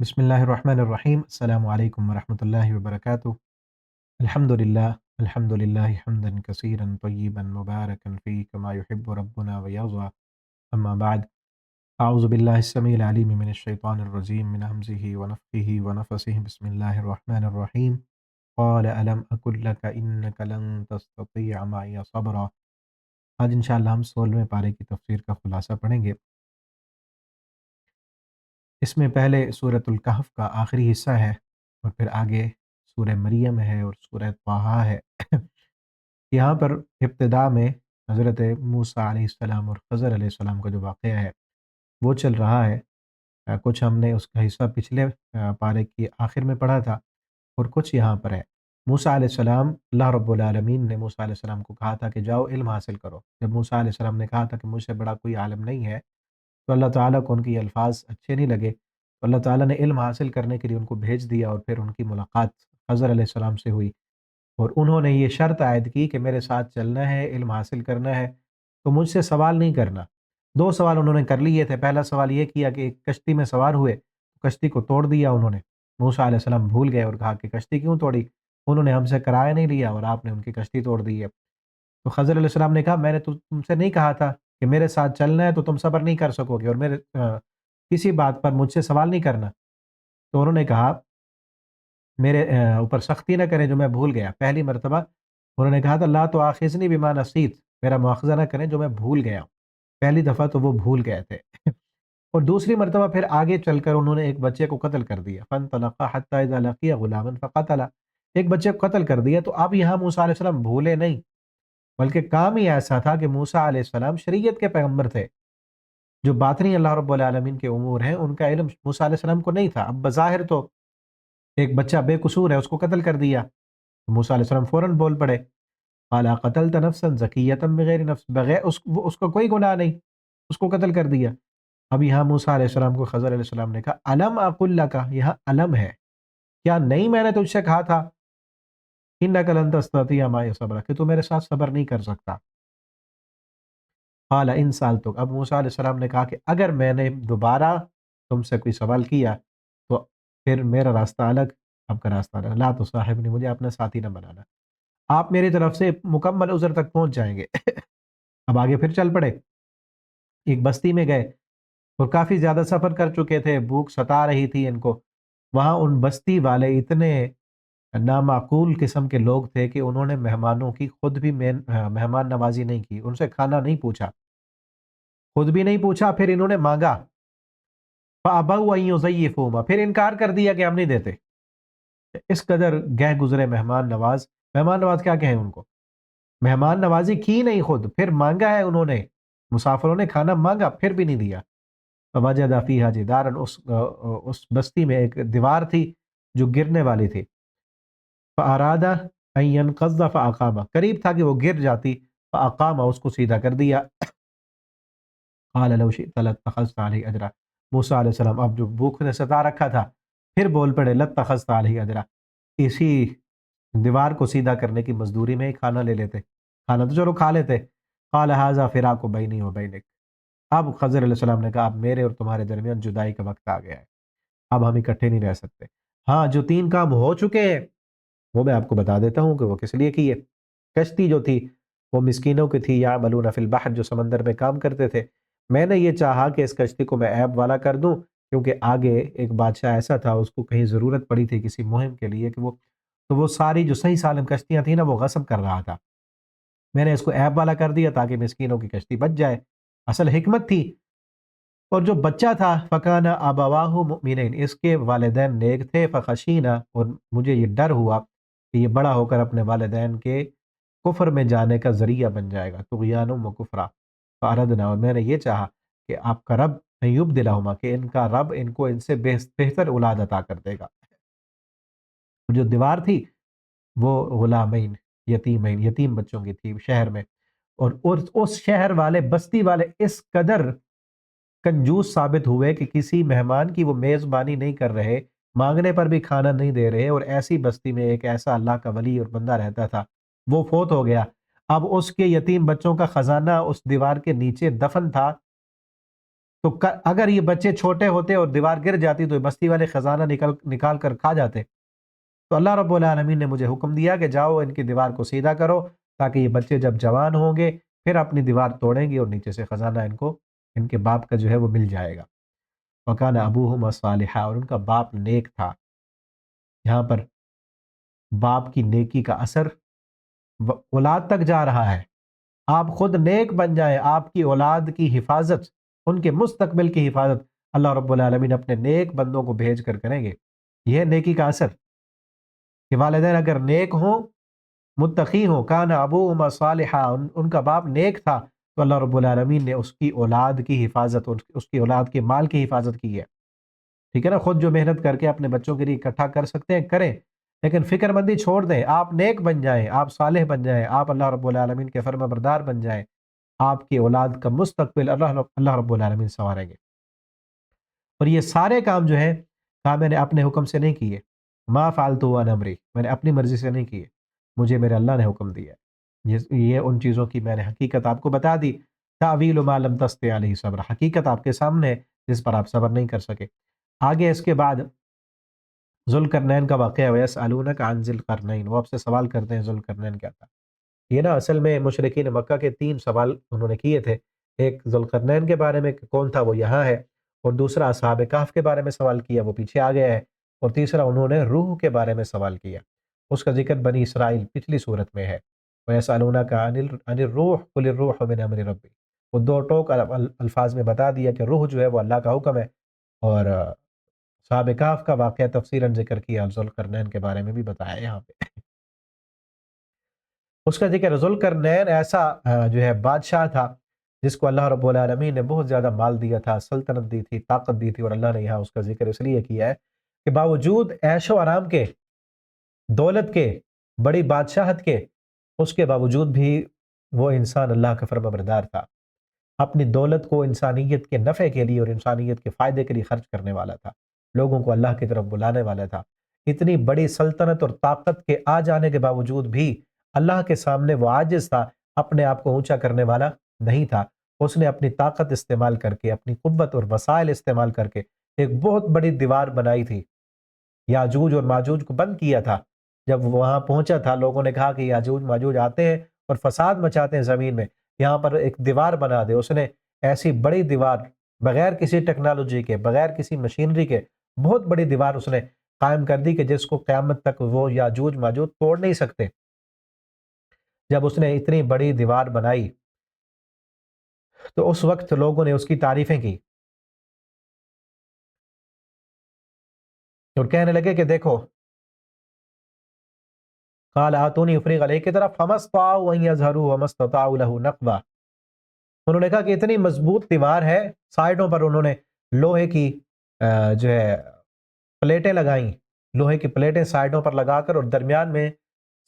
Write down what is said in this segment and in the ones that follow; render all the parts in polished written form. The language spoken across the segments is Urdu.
بسم الله الرحمن الرحيم. السلام عليكم ورحمة الله وبركاته. الحمد لله حمدا كثيرا طيبا مباركا فيه كما يحب ربنا ويرضى. أما بعد، أعوذ بالله السميع العليم من الشيطان الرجيم من همزه ونفخه ونفسه. بسم الله الرحمن الرحيم. قال ألم أقل لك إنك لن تستطيع معي صبرا. آج انشاءاللہ ہم 16ویں پارے کی تفسیر کا خلاصہ پڑھیں گے۔ اس میں پہلے سورۃ الکہف کا آخری حصہ ہے اور پھر آگے سورہ مریم ہے اور سورہ طٰہٰ ہے۔ یہاں پر ابتدا میں حضرت موسیٰ علیہ السلام اور خضر علیہ السلام کا جو واقعہ ہے وہ چل رہا ہے۔ کچھ ہم نے اس کا حصہ پچھلے پارے کی آخر میں پڑھا تھا اور کچھ یہاں پر ہے۔ موسیٰ علیہ السلام، اللہ رب العالمین نے موسیٰ علیہ السلام کو کہا تھا کہ جاؤ علم حاصل کرو۔ جب موسیٰ علیہ السلام نے کہا تھا کہ مجھ سے بڑا کوئی عالم نہیں ہے، تو اللہ تعالیٰ کو ان کی الفاظ اچھے نہیں لگے، تو اللہ تعالیٰ نے علم حاصل کرنے کے لیے ان کو بھیج دیا اور پھر ان کی ملاقات خضر علیہ السلام سے ہوئی، اور انہوں نے یہ شرط عائد کی کہ میرے ساتھ چلنا ہے، علم حاصل کرنا ہے تو مجھ سے سوال نہیں کرنا۔ دو سوال انہوں نے کر لیے تھے۔ پہلا سوال یہ کیا کہ ایک کشتی میں سوار ہوئے، کشتی کو توڑ دیا انہوں نے۔ موسیٰ علیہ السلام بھول گئے اور کہا کہ کشتی کیوں توڑی؟ انہوں نے ہم سے کرایہ نہیں لیا اور آپ نے ان کی کشتی توڑ دی ہے۔ تو خضر علیہ السلام نے کہا میں نے تو تم سے نہیں کہا تھا کہ میرے ساتھ چلنا ہے تو تم صبر نہیں کر سکو گے اور میرے کسی بات پر مجھ سے سوال نہیں کرنا۔ تو انہوں نے کہا میرے اوپر سختی نہ کریں جو میں بھول گیا۔ پہلی مرتبہ انہوں نے کہا تھا لا تؤاخذنی بما نسیت، میرا مواخذہ نہ کریں جو میں بھول گیا ہوں۔ پہلی دفعہ تو وہ بھول گئے تھے اور دوسری مرتبہ پھر آگے چل کر انہوں نے ایک بچے کو قتل کر دیا۔ فانطلقا حتی اذا لقیا غلاما فقتلا، ایک بچے کو قتل کر دیا۔ تو اب یہاں موسیٰ علیہ السلام بھولے نہیں، بلکہ کام ہی ایسا تھا کہ موسیٰ علیہ السلام شریعت کے پیغمبر تھے، جو باطنی اللہ رب العالمین کے امور ہیں ان کا علم موسیٰ علیہ السلام کو نہیں تھا۔ اب بظاہر تو ایک بچہ بے قصور ہے، اس کو قتل کر دیا، تو موسیٰ علیہ السلام فوراً بول پڑے قال قتلت نفسا زکیۃ بغیر نفس، بغیر اس کو کوئی گناہ نہیں، اس کو قتل کر دیا۔ اب یہاں موسیٰ علیہ السلام کو خضر علیہ السلام نے کہا الم اقل لک، یہاں الم ہے، کیا نہیں میں نے تجھ سے کہا تھا انک لن تستطیع معی صبرا، کہ تو میرے ساتھ صبر نہیں کر سکتا۔ قال ان سألتک، اب موسیٰ علیہ السلام نے کہا کہ اگر میں نے دوبارہ تم سے کوئی سوال کیا تو پھر میرا راستہ الگ، آپ کا راستہ الگ، لا تصاحبنی، مجھے اپنا ساتھی نہ بنانا، آپ میری طرف سے مکمل عذر تک پہنچ جائیں گے۔ اب آگے پھر چل پڑے، ایک بستی میں گئے اور کافی زیادہ سفر کر چکے تھے، بھوک ستا رہی تھی ان کو۔ وہاں ان بستی والے اتنے نامعقول قسم کے لوگ تھے کہ انہوں نے مہمانوں کی خود بھی مہمان نوازی نہیں کی، ان سے کھانا نہیں پوچھا، خود بھی نہیں پوچھا، پھر انہوں نے مانگا فَأَبَوْا أَن يُضَيِّفُوهُمَا، پھر انکار کر دیا کہ ہم نہیں دیتے۔ اس قدر گہ گزرے مہمان نواز۔ مہمان نواز کیا کہیں ان کو، مہمان نوازی کی نہیں، خود پھر مانگا ہے انہوں نے، مسافروں نے کھانا مانگا پھر بھی نہیں دیا۔ فَوَجَدَ فِيهَا جِدَارًا، اس بستی میں ایک دیوار تھی جو گرنے والی تھی۔ فَأَرَادَ أَن يَنقَضَّ فَأَقَامَ، قریب تھا کہ وہ گر جاتی، فَأَقَامَ، اس کو سیدھا کر دیا۔ قال لو شئت لاتخذت علیہ اجرا، موسیٰ علیہ السلام اب جو بھوک نے ستا رکھا تھا پھر بول پڑے لاتخذت علیہ اجرا، اسی دیوار کو سیدھا کرنے کی مزدوری میں ہی کھانا لے لیتے، کھانا تو چلو کھا لیتے۔ قال ھذا فراق بینی و بینک، اب خضر علیہ السلام نے کہا اب میرے اور تمہارے درمیان جدائی کا وقت آ گیا ہے، اب ہم اکٹھے نہیں رہ سکتے۔ ہاں جو 3 کام ہو چکے ہیں وہ میں آپ کو بتا دیتا ہوں کہ وہ کس لیے کیے۔ کشتی جو تھی وہ مسکینوں کی تھی، یعملون فی البحر، جو سمندر میں کام کرتے تھے۔ میں نے یہ چاہا کہ اس کشتی کو میں عیب والا کر دوں، کیونکہ آگے ایک بادشاہ ایسا تھا، اس کو کہیں ضرورت پڑی تھی کسی مہم کے لیے کہ وہ ساری جو صحیح سالم کشتیاں تھیں نا وہ غصب کر رہا تھا۔ میں نے اس کو عیب والا کر دیا تاکہ مسکینوں کی کشتی بچ جائے، اصل حکمت تھی۔ اور جو بچہ تھا فَكَانَ أَبَوَاهُ مُؤْمِنَيْنِ، اس کے والدین نیک تھے، فَخَشِينَا، اور مجھے یہ ڈر ہوا کہ یہ بڑا ہو کر اپنے والدین کے کفر میں جانے کا ذریعہ بن جائے گا، طغیان و کفرا، فَأَرَدْنَا، اور میں نے یہ چاہا کہ آپ کا رب یبدلہما، کہ ان کا رب ان کو ان سے بہتر اولاد عطا کر دے گا۔ جو دیوار تھی وہ غلامین، یتیمین، یتیم بچوں کی تھی شہر میں، اور اس شہر والے بستی والے اس قدر کنجوس ثابت ہوئے کہ کسی مہمان کی وہ میزبانی نہیں کر رہے، مانگنے پر بھی کھانا نہیں دے رہے، اور ایسی بستی میں ایک ایسا اللہ کا ولی اور بندہ رہتا تھا، وہ فوت ہو گیا۔ اب اس کے یتیم بچوں کا خزانہ اس دیوار کے نیچے دفن تھا، تو اگر یہ بچے چھوٹے ہوتے اور دیوار گر جاتی تو بستی والے خزانہ نکال کر کھا جاتے. تو اللہ رب العالمین نے مجھے حکم دیا کہ جاؤ ان کی دیوار کو سیدھا کرو، تاکہ یہ بچے جب جوان ہوں گے پھر اپنی دیوار توڑیں گے اور نیچے سے خزانہ ان کے باپ کا جو ہے وہ مل جائے گا. وَكَانَ أَبُوهُمَا صَالِحًا، اور ان کا باپ نیک تھا. یہاں پر باپ کی نیکی کا اثر اولاد تک جا رہا ہے. آپ خود نیک بن جائیں، آپ کی اولاد کی حفاظت، ان کے مستقبل کی حفاظت اللہ رب العالمین اپنے نیک بندوں کو بھیج کر کریں گے. یہ نیکی کا اثر کہ والدین اگر نیک ہوں، متقی ہوں، کان ابوہما صالحا، ان کا باپ نیک تھا، تو اللہ رب العالمین نے اس کی اولاد کی حفاظت، اس کی اولاد کے مال کی حفاظت کی ہے. ٹھیک ہے نا. خود جو محنت کر کے اپنے بچوں کے لیے اکٹھا کر سکتے ہیں کریں، لیکن فکر مندی چھوڑ دیں. آپ نیک بن جائیں، آپ صالح بن جائیں، آپ اللہ رب العالمین کے فرما بردار بن جائیں، آپ کی اولاد کا مستقبل اللہ رب العالمین سنواریں گے. اور یہ سارے کام جو ہیں میں نے اپنے حکم سے نہیں کیے. ما فعلت عن امری، میں نے اپنی مرضی سے نہیں کیے، مجھے میرے اللہ نے حکم دیا ہے. یہ ان چیزوں کی میں نے حقیقت آپ کو بتا دی. تعویل ما لم تستطع علیہ صبر، حقیقت آپ کے سامنے ہے جس پر آپ صبر نہیں کر سکے. آگے اس کے بعد ذوالقرنین کا واقعہ ہے. وَيَسْأَلُونَكَ عَنْ ذِي الْقَرْنَيْنِ، وہ آپ سے سوال کرتے ہیں ذوالقرنین کیا تھا. یہ نا اصل میں مشرکین مکہ کے 3 سوال انہوں نے کیے تھے. ایک ذوالقرنین کے بارے میں کہ کون تھا وہ یہاں ہے، اور دوسرا اصحاب کہف کے بارے میں سوال کیا، وہ پیچھے آ گیا ہے، اور تیسرا انہوں نے روح کے بارے میں سوال کیا. اس کا ذکر بنی اسرائیل پچھلی صورت میں ہے. وَيَسْأَلُونَكَ عَنِ الرُّوحِ قُلِ الرُّوحُ مِنْ أَمْرِ رَبِّي، وہ 2 ٹوک الفاظ میں بتا دیا کہ روح جو ہے وہ اللہ کا حکم ہے. اور اصحاب کہف کا واقعہ تفصیلاً ذکر کیا، ذوالقرنین کے بارے میں بھی بتایا یہاں پہ. اس کا ذکر ذوالقرنین ایسا جو ہے بادشاہ تھا جس کو اللہ رب العالمین نے بہت زیادہ مال دیا تھا، سلطنت دی تھی، طاقت دی تھی. اور اللہ نے یہاں اس کا ذکر اس لیے کیا ہے کہ باوجود عیش و آرام کے، دولت کے، بڑی بادشاہت کے، اس کے باوجود بھی وہ انسان اللہ کا فرما بردار تھا. اپنی دولت کو انسانیت کے نفع کے لیے اور انسانیت کے فائدے کے لیے خرچ کرنے والا تھا، لوگوں کو اللہ کی طرف بلانے والا تھا. اتنی بڑی سلطنت اور طاقت کے آ جانے کے باوجود بھی اللہ کے سامنے وہ عاجز تھا، اپنے آپ کو اونچا کرنے والا نہیں تھا. اس نے اپنی طاقت استعمال کر کے، اپنی قوت اور وسائل استعمال کر کے ایک بہت بڑی دیوار بنائی تھی. یاجوج اور ماجوج کو بند کیا تھا. جب وہاں پہنچا تھا لوگوں نے کہا کہ یاجوج ماجوج آتے ہیں اور فساد مچاتے ہیں زمین میں، یہاں پر ایک دیوار بنا دے. اس نے ایسی بڑی دیوار بغیر کسی ٹیکنالوجی کے، بغیر کسی مشینری کے، بہت بڑی دیوار اس نے قائم کر دی کہ جس کو قیامت تک وہ یاجوج ماجوج توڑ نہیں سکتے. جب اس نے اتنی بڑی دیوار بنائی تو اس وقت لوگوں نے اس کی تعریفیں کی اور کہنے لگے کہ دیکھو، قال آتونی افریغ علیہ کی طرف فما استطاعوا ان یظہروا وما استطاعوا له نقبا. انہوں نے کہا کہ اتنی مضبوط دیوار ہے، سائڈوں پر انہوں نے لوہے کی جو ہے پلیٹیں لگائیں، لوہے کی پلیٹیں سائڈوں پر لگا کر، اور درمیان میں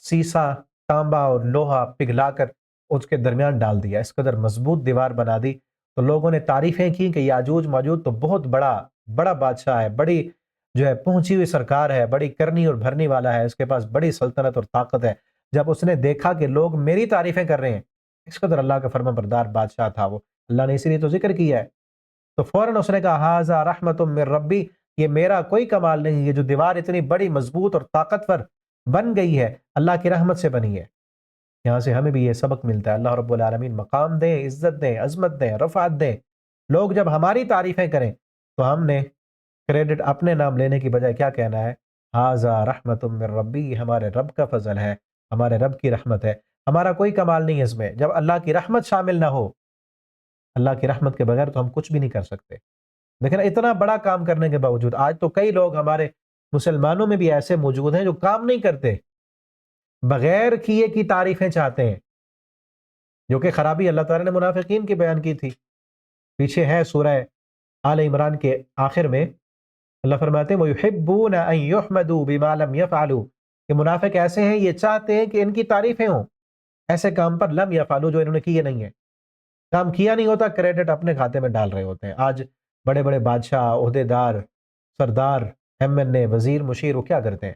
سیسا، تانبا اور لوہا پگھلا کر اس کے درمیان ڈال دیا. اس قدر مضبوط دیوار بنا دی. تو لوگوں نے تعریفیں کی کہ یاجوج ماجوج تو بہت بڑا بادشاہ ہے، بڑی جو ہے پہنچی ہوئی سرکار ہے، بڑی کرنی اور بھرنی والا ہے، اس کے پاس بڑی سلطنت اور طاقت ہے. جب اس نے دیکھا کہ لوگ میری تعریفیں کر رہے ہیں، اس قدر اللہ کا فرما بردار بادشاہ تھا وہ، اللہ نے اسی لیے تو ذکر کیا ہے. تو فوراً اس نے کہا ھذا رحمت من ربی، یہ میرا کوئی کمال نہیں، یہ جو دیوار اتنی بڑی مضبوط اور طاقتور بن گئی ہے اللہ کی رحمت سے بنی ہے. یہاں سے ہمیں بھی یہ سبق ملتا ہے. اللہ رب العالمین مقام دیں، عزت دیں، عظمت دیں، رفعت دیں. لوگ جب ہماری تعریفیں کریں تو ہم نے کریڈٹ اپنے نام لینے کی بجائے کیا کہنا ہے؟ ھذا رحمت من ربی، یہ ہمارے رب کا فضل ہے، ہمارے رب کی رحمت ہے، ہمارا کوئی کمال نہیں ہے اس میں. جب اللہ کی رحمت شامل نہ ہو، اللہ کی رحمت کے بغیر تو ہم کچھ بھی نہیں کر سکتے. لیکن اتنا بڑا کام کرنے کے باوجود آج تو کئی لوگ ہمارے مسلمانوں میں بھی ایسے موجود ہیں جو کام نہیں کرتے، بغیر کیے کی تعریفیں چاہتے ہیں، جو کہ خرابی اللہ تعالیٰ نے منافقین کی بیان کی تھی. پیچھے ہے سورہ آل عمران کے آخر میں اللہ فرماتے ہیں وَيُحِبُّونَ أَن يُحْمَدُوا بِمَا لَمْ يَفْعَلُوا، کہ منافق ایسے ہیں یہ چاہتے ہیں کہ ان کی تعریفیں ہوں ایسے کام پر لم یفعلوا جو انہوں نے کیے نہیں ہیں. کام کیا نہیں ہوتا، کریڈٹ اپنے کھاتے میں ڈال رہے ہوتے ہیں. آج بڑے بڑے بادشاہ، عہدے دار، سردار، ایم این اے، وزیر، مشیر، وہ کیا کرتے ہیں؟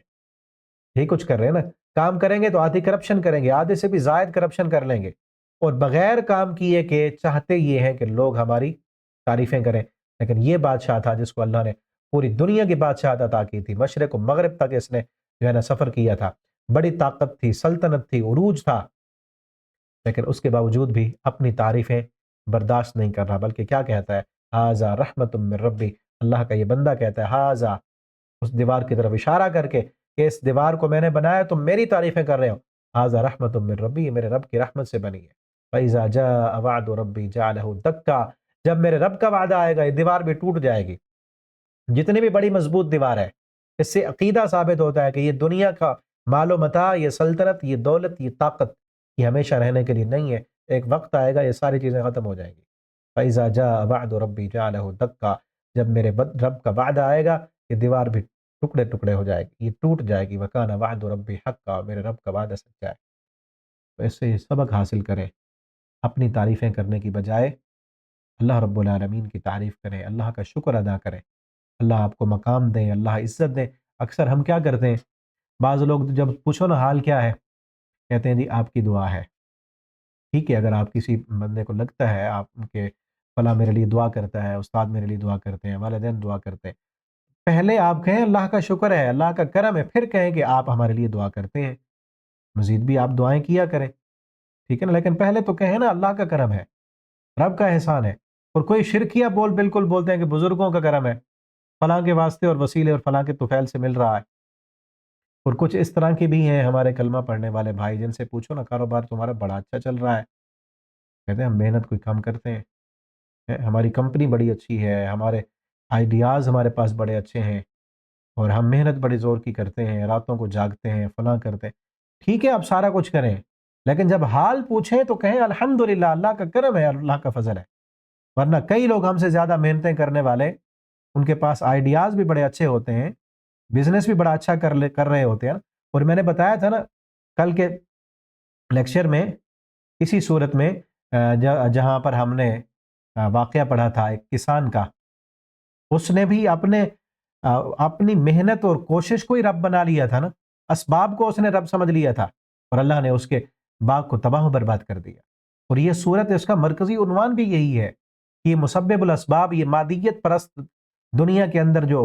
یہی کچھ کر رہے ہیں نا. کام کریں گے تو آدھی کرپشن کریں گے، آدھے سے بھی زائد کرپشن کر لیں گے، اور بغیر کام کیے کہ چاہتے یہ ہیں کہ لوگ ہماری تعریفیں کریں. لیکن یہ بادشاہ تھا جس کو اللہ نے پوری دنیا کی بادشاہت عطا کی تھی، مشرق و مغرب تک اس نے جو ہے نا سفر کیا تھا، بڑی طاقت تھی، سلطنت تھی، عروج تھا، لیکن اس کے باوجود بھی اپنی تعریفیں برداشت نہیں کر رہا، بلکہ کیا کہتا ہے، ہاذا رحمت من ربی، اللہ کا یہ بندہ کہتا ہے ہاذا، اس دیوار کی طرف اشارہ کر کے کہ اس دیوار کو میں نے بنایا، تم میری تعریفیں کر رہے ہو، ہاذا رحمت من ربی، یہ میرے رب کی رحمت سے بنی ہے، فَإِذَا جَاءَ وَعْدُ رَبِّي جَعَلَهُ دَكَّا، جب میرے رب کا وعدہ آئے گا یہ دیوار بھی ٹوٹ جائے گی، جتنی بھی بڑی مضبوط دیوار ہے، اس سے عقیدہ ثابت ہوتا ہے کہ یہ دنیا کا مال و متاع، یہ سلطنت، یہ دولت، یہ طاقت، یہ ہمیشہ رہنے کے لیے نہیں ہے، ایک وقت آئے گا یہ ساری چیزیں ختم ہو جائیں گی۔ فَإِذَا جَاءَ وَعْدُ رَبِّي جَعَلَهُ دَكَّا، جب میرے رب کا وعدہ آئے گا یہ دیوار بھی ٹکڑے ٹکڑے ہو جائے گی، یہ ٹوٹ جائے گی، وَكَانَ وَعْدُ رَبِّي حَقًّا، میرے رب کا وعدہ سچا ہے۔ تو اس سے یہ سبق حاصل کریں، اپنی تعریفیں کرنے کی بجائے اللہ رب العالمین کی تعریف کریں، اللہ کا شکر ادا کریں، اللہ آپ کو مقام دیں، اللہ عزت دیں۔ اکثر ہم کیا کرتے ہیں، بعض لوگ جب پوچھو نا حال کیا ہے، کہتے ہیں جی آپ کی دعا ہے۔ ٹھیک ہے، اگر آپ کسی بندے کو لگتا ہے آپ کے فلاں میرے لیے دعا کرتا ہے، استاد میرے لیے دعا کرتے ہیں، والدین دعا کرتے ہیں، پہلے آپ کہیں اللہ کا شکر ہے، اللہ کا کرم ہے، پھر کہیں کہ آپ ہمارے لیے دعا کرتے ہیں، مزید بھی آپ دعائیں کیا کریں، ٹھیک ہے نا، لیکن پہلے تو کہیں نا اللہ کا کرم ہے، رب کا احسان ہے۔ اور کوئی شرکیہ بالکل بولتے ہیں کہ بزرگوں کا کرم ہے، فلاں کے واسطے اور وسیلے اور فلاں کے طفیل سے مل رہا ہے۔ اور کچھ اس طرح کے بھی ہیں ہمارے کلمہ پڑھنے والے بھائی، جن سے پوچھو نا کاروبار تمہارا بڑا اچھا چل رہا ہے، کہتے ہیں ہم محنت کوئی کم کرتے ہیں، ہماری کمپنی بڑی اچھی ہے، ہمارے آئیڈیاز ہمارے پاس بڑے اچھے ہیں، اور ہم محنت بڑی زور کی کرتے ہیں، راتوں کو جاگتے ہیں، فلاں کرتے ہیں۔ ٹھیک ہے آپ سارا کچھ کریں، لیکن جب حال پوچھیں تو کہیں الحمدللہ، اللہ کا کرم ہے، اللہ کا فضل ہے۔ ورنہ کئی لوگ ہم سے زیادہ محنتیں کرنے والے، ان کے پاس آئیڈیاز بھی بڑے اچھے ہوتے ہیں، بزنس بھی بڑا اچھا کر رہے ہوتے ہیں۔ اور میں نے بتایا تھا نا کل کے لیکچر میں، اسی صورت میں جہاں پر ہم نے واقعہ پڑھا تھا ایک کسان کا، اس نے بھی اپنی محنت اور کوشش کو ہی رب بنا لیا تھا نا، اسباب کو اس نے رب سمجھ لیا تھا، اور اللہ نے اس کے باغ کو تباہ و برباد کر دیا۔ اور یہ صورت، اس کا مرکزی عنوان بھی یہی ہے کہ یہ مسبب الاسباب، یہ مادیت پرست دنیا کے اندر جو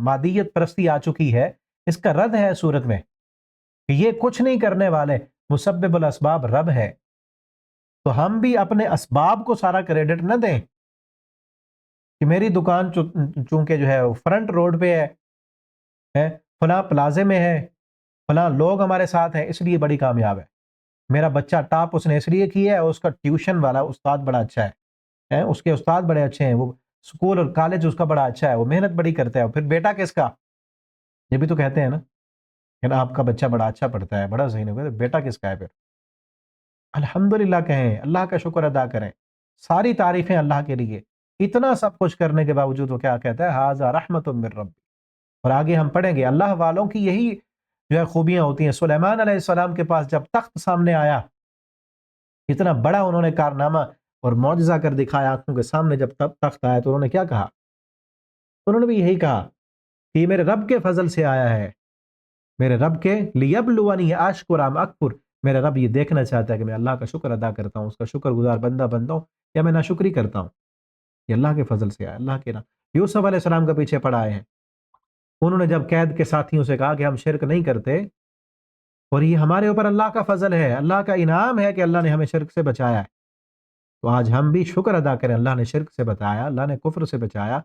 مادیت پرستی آ چکی ہے، اس کا رد ہے صورت میں کہ یہ کچھ نہیں کرنے والے، مسبب الاسباب رب ہے۔ تو ہم بھی اپنے اسباب کو سارا کریڈٹ نہ دیں کہ میری دکان چونکہ جو ہے فرنٹ روڈ پہ ہے، فلاں پلازے میں ہے، فلاں لوگ ہمارے ساتھ ہیں، اس لیے بڑی کامیاب ہے، میرا بچہ ٹاپ اس نے اس لیے کیا ہے، اس کا ٹیوشن والا استاد بڑا اچھا ہے، اس کے استاد بڑے اچھے ہیں، وہ اسکول اور کالج اس کا بڑا اچھا ہے، وہ محنت بڑی کرتا ہے، پھر بیٹا کس کا؟ یہ بھی تو کہتے ہیں نا کہ آپ کا بچہ بڑا اچھا پڑھتا ہے، بڑا ذہین ہے، بیٹا کس کا ہے پھر؟ الحمدللہ کہیں، اللہ کا شکر ادا کریں، ساری تعریفیں اللہ کے لیے، اتنا سب کچھ کرنے کے باوجود وہ کیا کہتا ہے، ھذا رحمت من رب۔ اور آگے ہم پڑھیں گے اللہ والوں کی یہی جو ہے خوبیاں ہوتی ہیں۔ سلیمان علیہ السلام کے پاس جب تخت سامنے آیا، اتنا بڑا انہوں نے کارنامہ اور معجزہ کر دکھایا آنکھوں کے سامنے، جب تخت آیا تو انہوں نے کیا کہا؟ انہوں نے بھی یہی کہا کہ یہ میرے رب کے فضل سے آیا ہے، میرے رب کے لیبلونی اشکر ام اکفر، میرا رب یہ دیکھنا چاہتا ہے کہ میں اللہ کا شکر ادا کرتا ہوں، اس کا شکر گزار بندہ بنتا ہوں یا میں ناشکری کرتا ہوں۔ یہ اللہ کے فضل سے آیا، اللہ کے نام۔ یوسف علیہ السلام کا پیچھے پڑ آئے ہیں، انہوں نے جب قید کے ساتھیوں سے کہا کہ ہم شرک نہیں کرتے، اور یہ ہمارے اوپر اللہ کا فضل ہے، اللہ کا انعام ہے کہ اللہ نے ہمیں شرک سے بچایا ہے، تو آج ہم بھی شکر ادا کریں۔ اللہ نے شرک سے بچایا، اللہ نے کفر سے بچایا،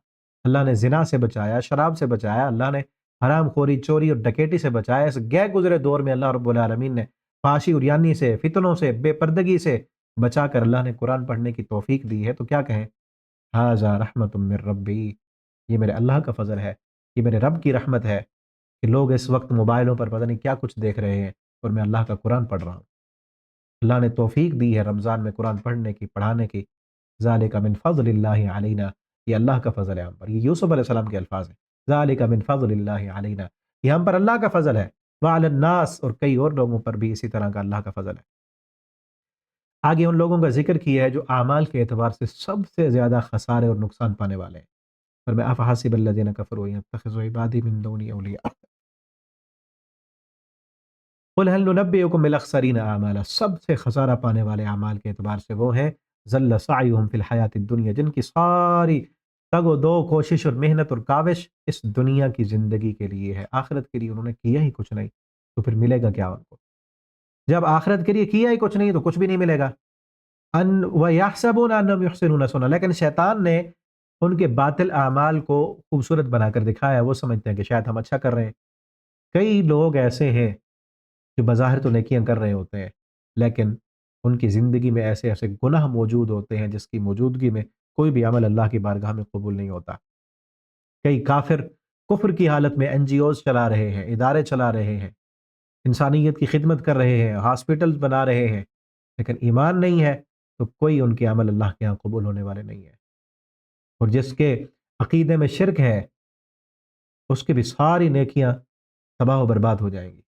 اللہ نے زنا سے بچایا، شراب سے بچایا، اللہ نے حرام خوری، چوری اور ڈکیٹی سے بچایا۔ اس گئے گزرے دور میں اللہ رب العالمین نے فحاشی اور یانی سے، فتنوں سے، بے پردگی سے بچا کر اللہ نے قرآن پڑھنے کی توفیق دی ہے، تو کیا کہیں، ھذا رحمت من ربی، یہ میرے اللہ کا فضل ہے، یہ میرے رب کی رحمت ہے کہ لوگ اس وقت موبائلوں پر پتہ نہیں کیا کچھ دیکھ رہے ہیں اور میں اللہ کا قرآن پڑھ رہا ہوں۔ اللہ نے توفیق دی ہے رمضان میں قرآن پڑھنے کی، پڑھانے کی۔ ذالک من فضل اللہ علینا، یہ اللہ کا فضل ہے ہم پر۔ یہ یوسف علیہ السلام کے الفاظ ہیں، ذالک من فضل اللہ علینا، یہ ہم پر اللہ کا فضل ہے، وعلی الناس، اور کئی اور لوگوں پر بھی اسی طرح کا اللہ کا فضل ہے۔ آگے ان لوگوں کا ذکر کیا ہے جو اعمال کے اعتبار سے سب سے زیادہ خسارے اور نقصان پانے والے ہیں۔ اور میں افحسب الذین کفروا یتخذوا عبادی من دونی اولیاء قل هل ننبئکم بالاخسرین اعمالا، سب سے خسارہ پانے والے اعمال کے اعتبار سے وہ ہیں ضل سعیہم فی الحیات الدنیا، جن کی ساری تگ و دو کوشش اور محنت اور کاوش اس دنیا کی زندگی کے لیے ہے، آخرت کے لیے انہوں نے کیا ہی کچھ نہیں، تو پھر ملے گا کیا ان کو؟ جب آخرت کے لیے کیا ہی کچھ نہیں تو کچھ بھی نہیں ملے گا۔ ان وَيَحْسَبُونَ أَنَّهُمْ يُحْسِنُونَ صُنْعًا، لیکن شیطان نے ان کے باطل اعمال کو خوبصورت بنا کر دکھایا، وہ سمجھتے ہیں کہ شاید ہم اچھا کر رہے ہیں۔ کئی لوگ ایسے ہیں جو بظاہر تو نیکیاں کر رہے ہوتے ہیں، لیکن ان کی زندگی میں ایسے ایسے گناہ موجود ہوتے ہیں جس کی موجودگی میں کوئی بھی عمل اللہ کی بارگاہ میں قبول نہیں ہوتا۔ کئی کافر کفر کی حالت میں این جی اوز چلا رہے ہیں، ادارے چلا رہے ہیں، انسانیت کی خدمت کر رہے ہیں، ہاسپٹل بنا رہے ہیں، لیکن ایمان نہیں ہے تو کوئی ان کے عمل اللہ کے ہاں قبول ہونے والے نہیں ہیں۔ اور جس کے عقیدے میں شرک ہے اس کی بھی ساری نیکیاں تباہ و برباد ہو جائیں گی۔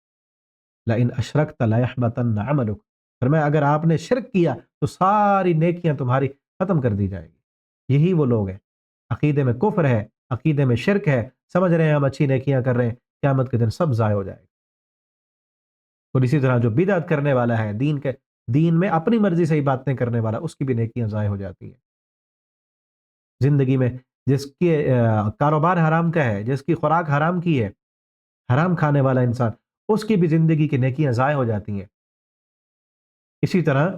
لئن اشرکت لیحبطن عملک، فرمایا اگر آپ نے شرک کیا تو ساری نیکیاں تمہاری ختم کر دی جائیں گی۔ یہی وہ لوگ ہیں، عقیدے میں کفر ہے، عقیدے میں شرک ہے، سمجھ رہے ہیں ہم اچھی نیکیاں کر رہے ہیں، قیامت کے دن سب ضائع ہو جائے گا۔ اور اسی طرح جو بدعت کرنے والا ہے، دین میں اپنی مرضی سے ہی باتیں کرنے والا، اس کی بھی نیکیاں ضائع ہو جاتی ہیں۔ زندگی میں جس کے کاروبار حرام کا ہے، جس کی خوراک حرام کی ہے، حرام کھانے والا انسان، اس کی بھی زندگی کی نیکیاں ضائع ہو جاتی ہیں۔ اسی طرح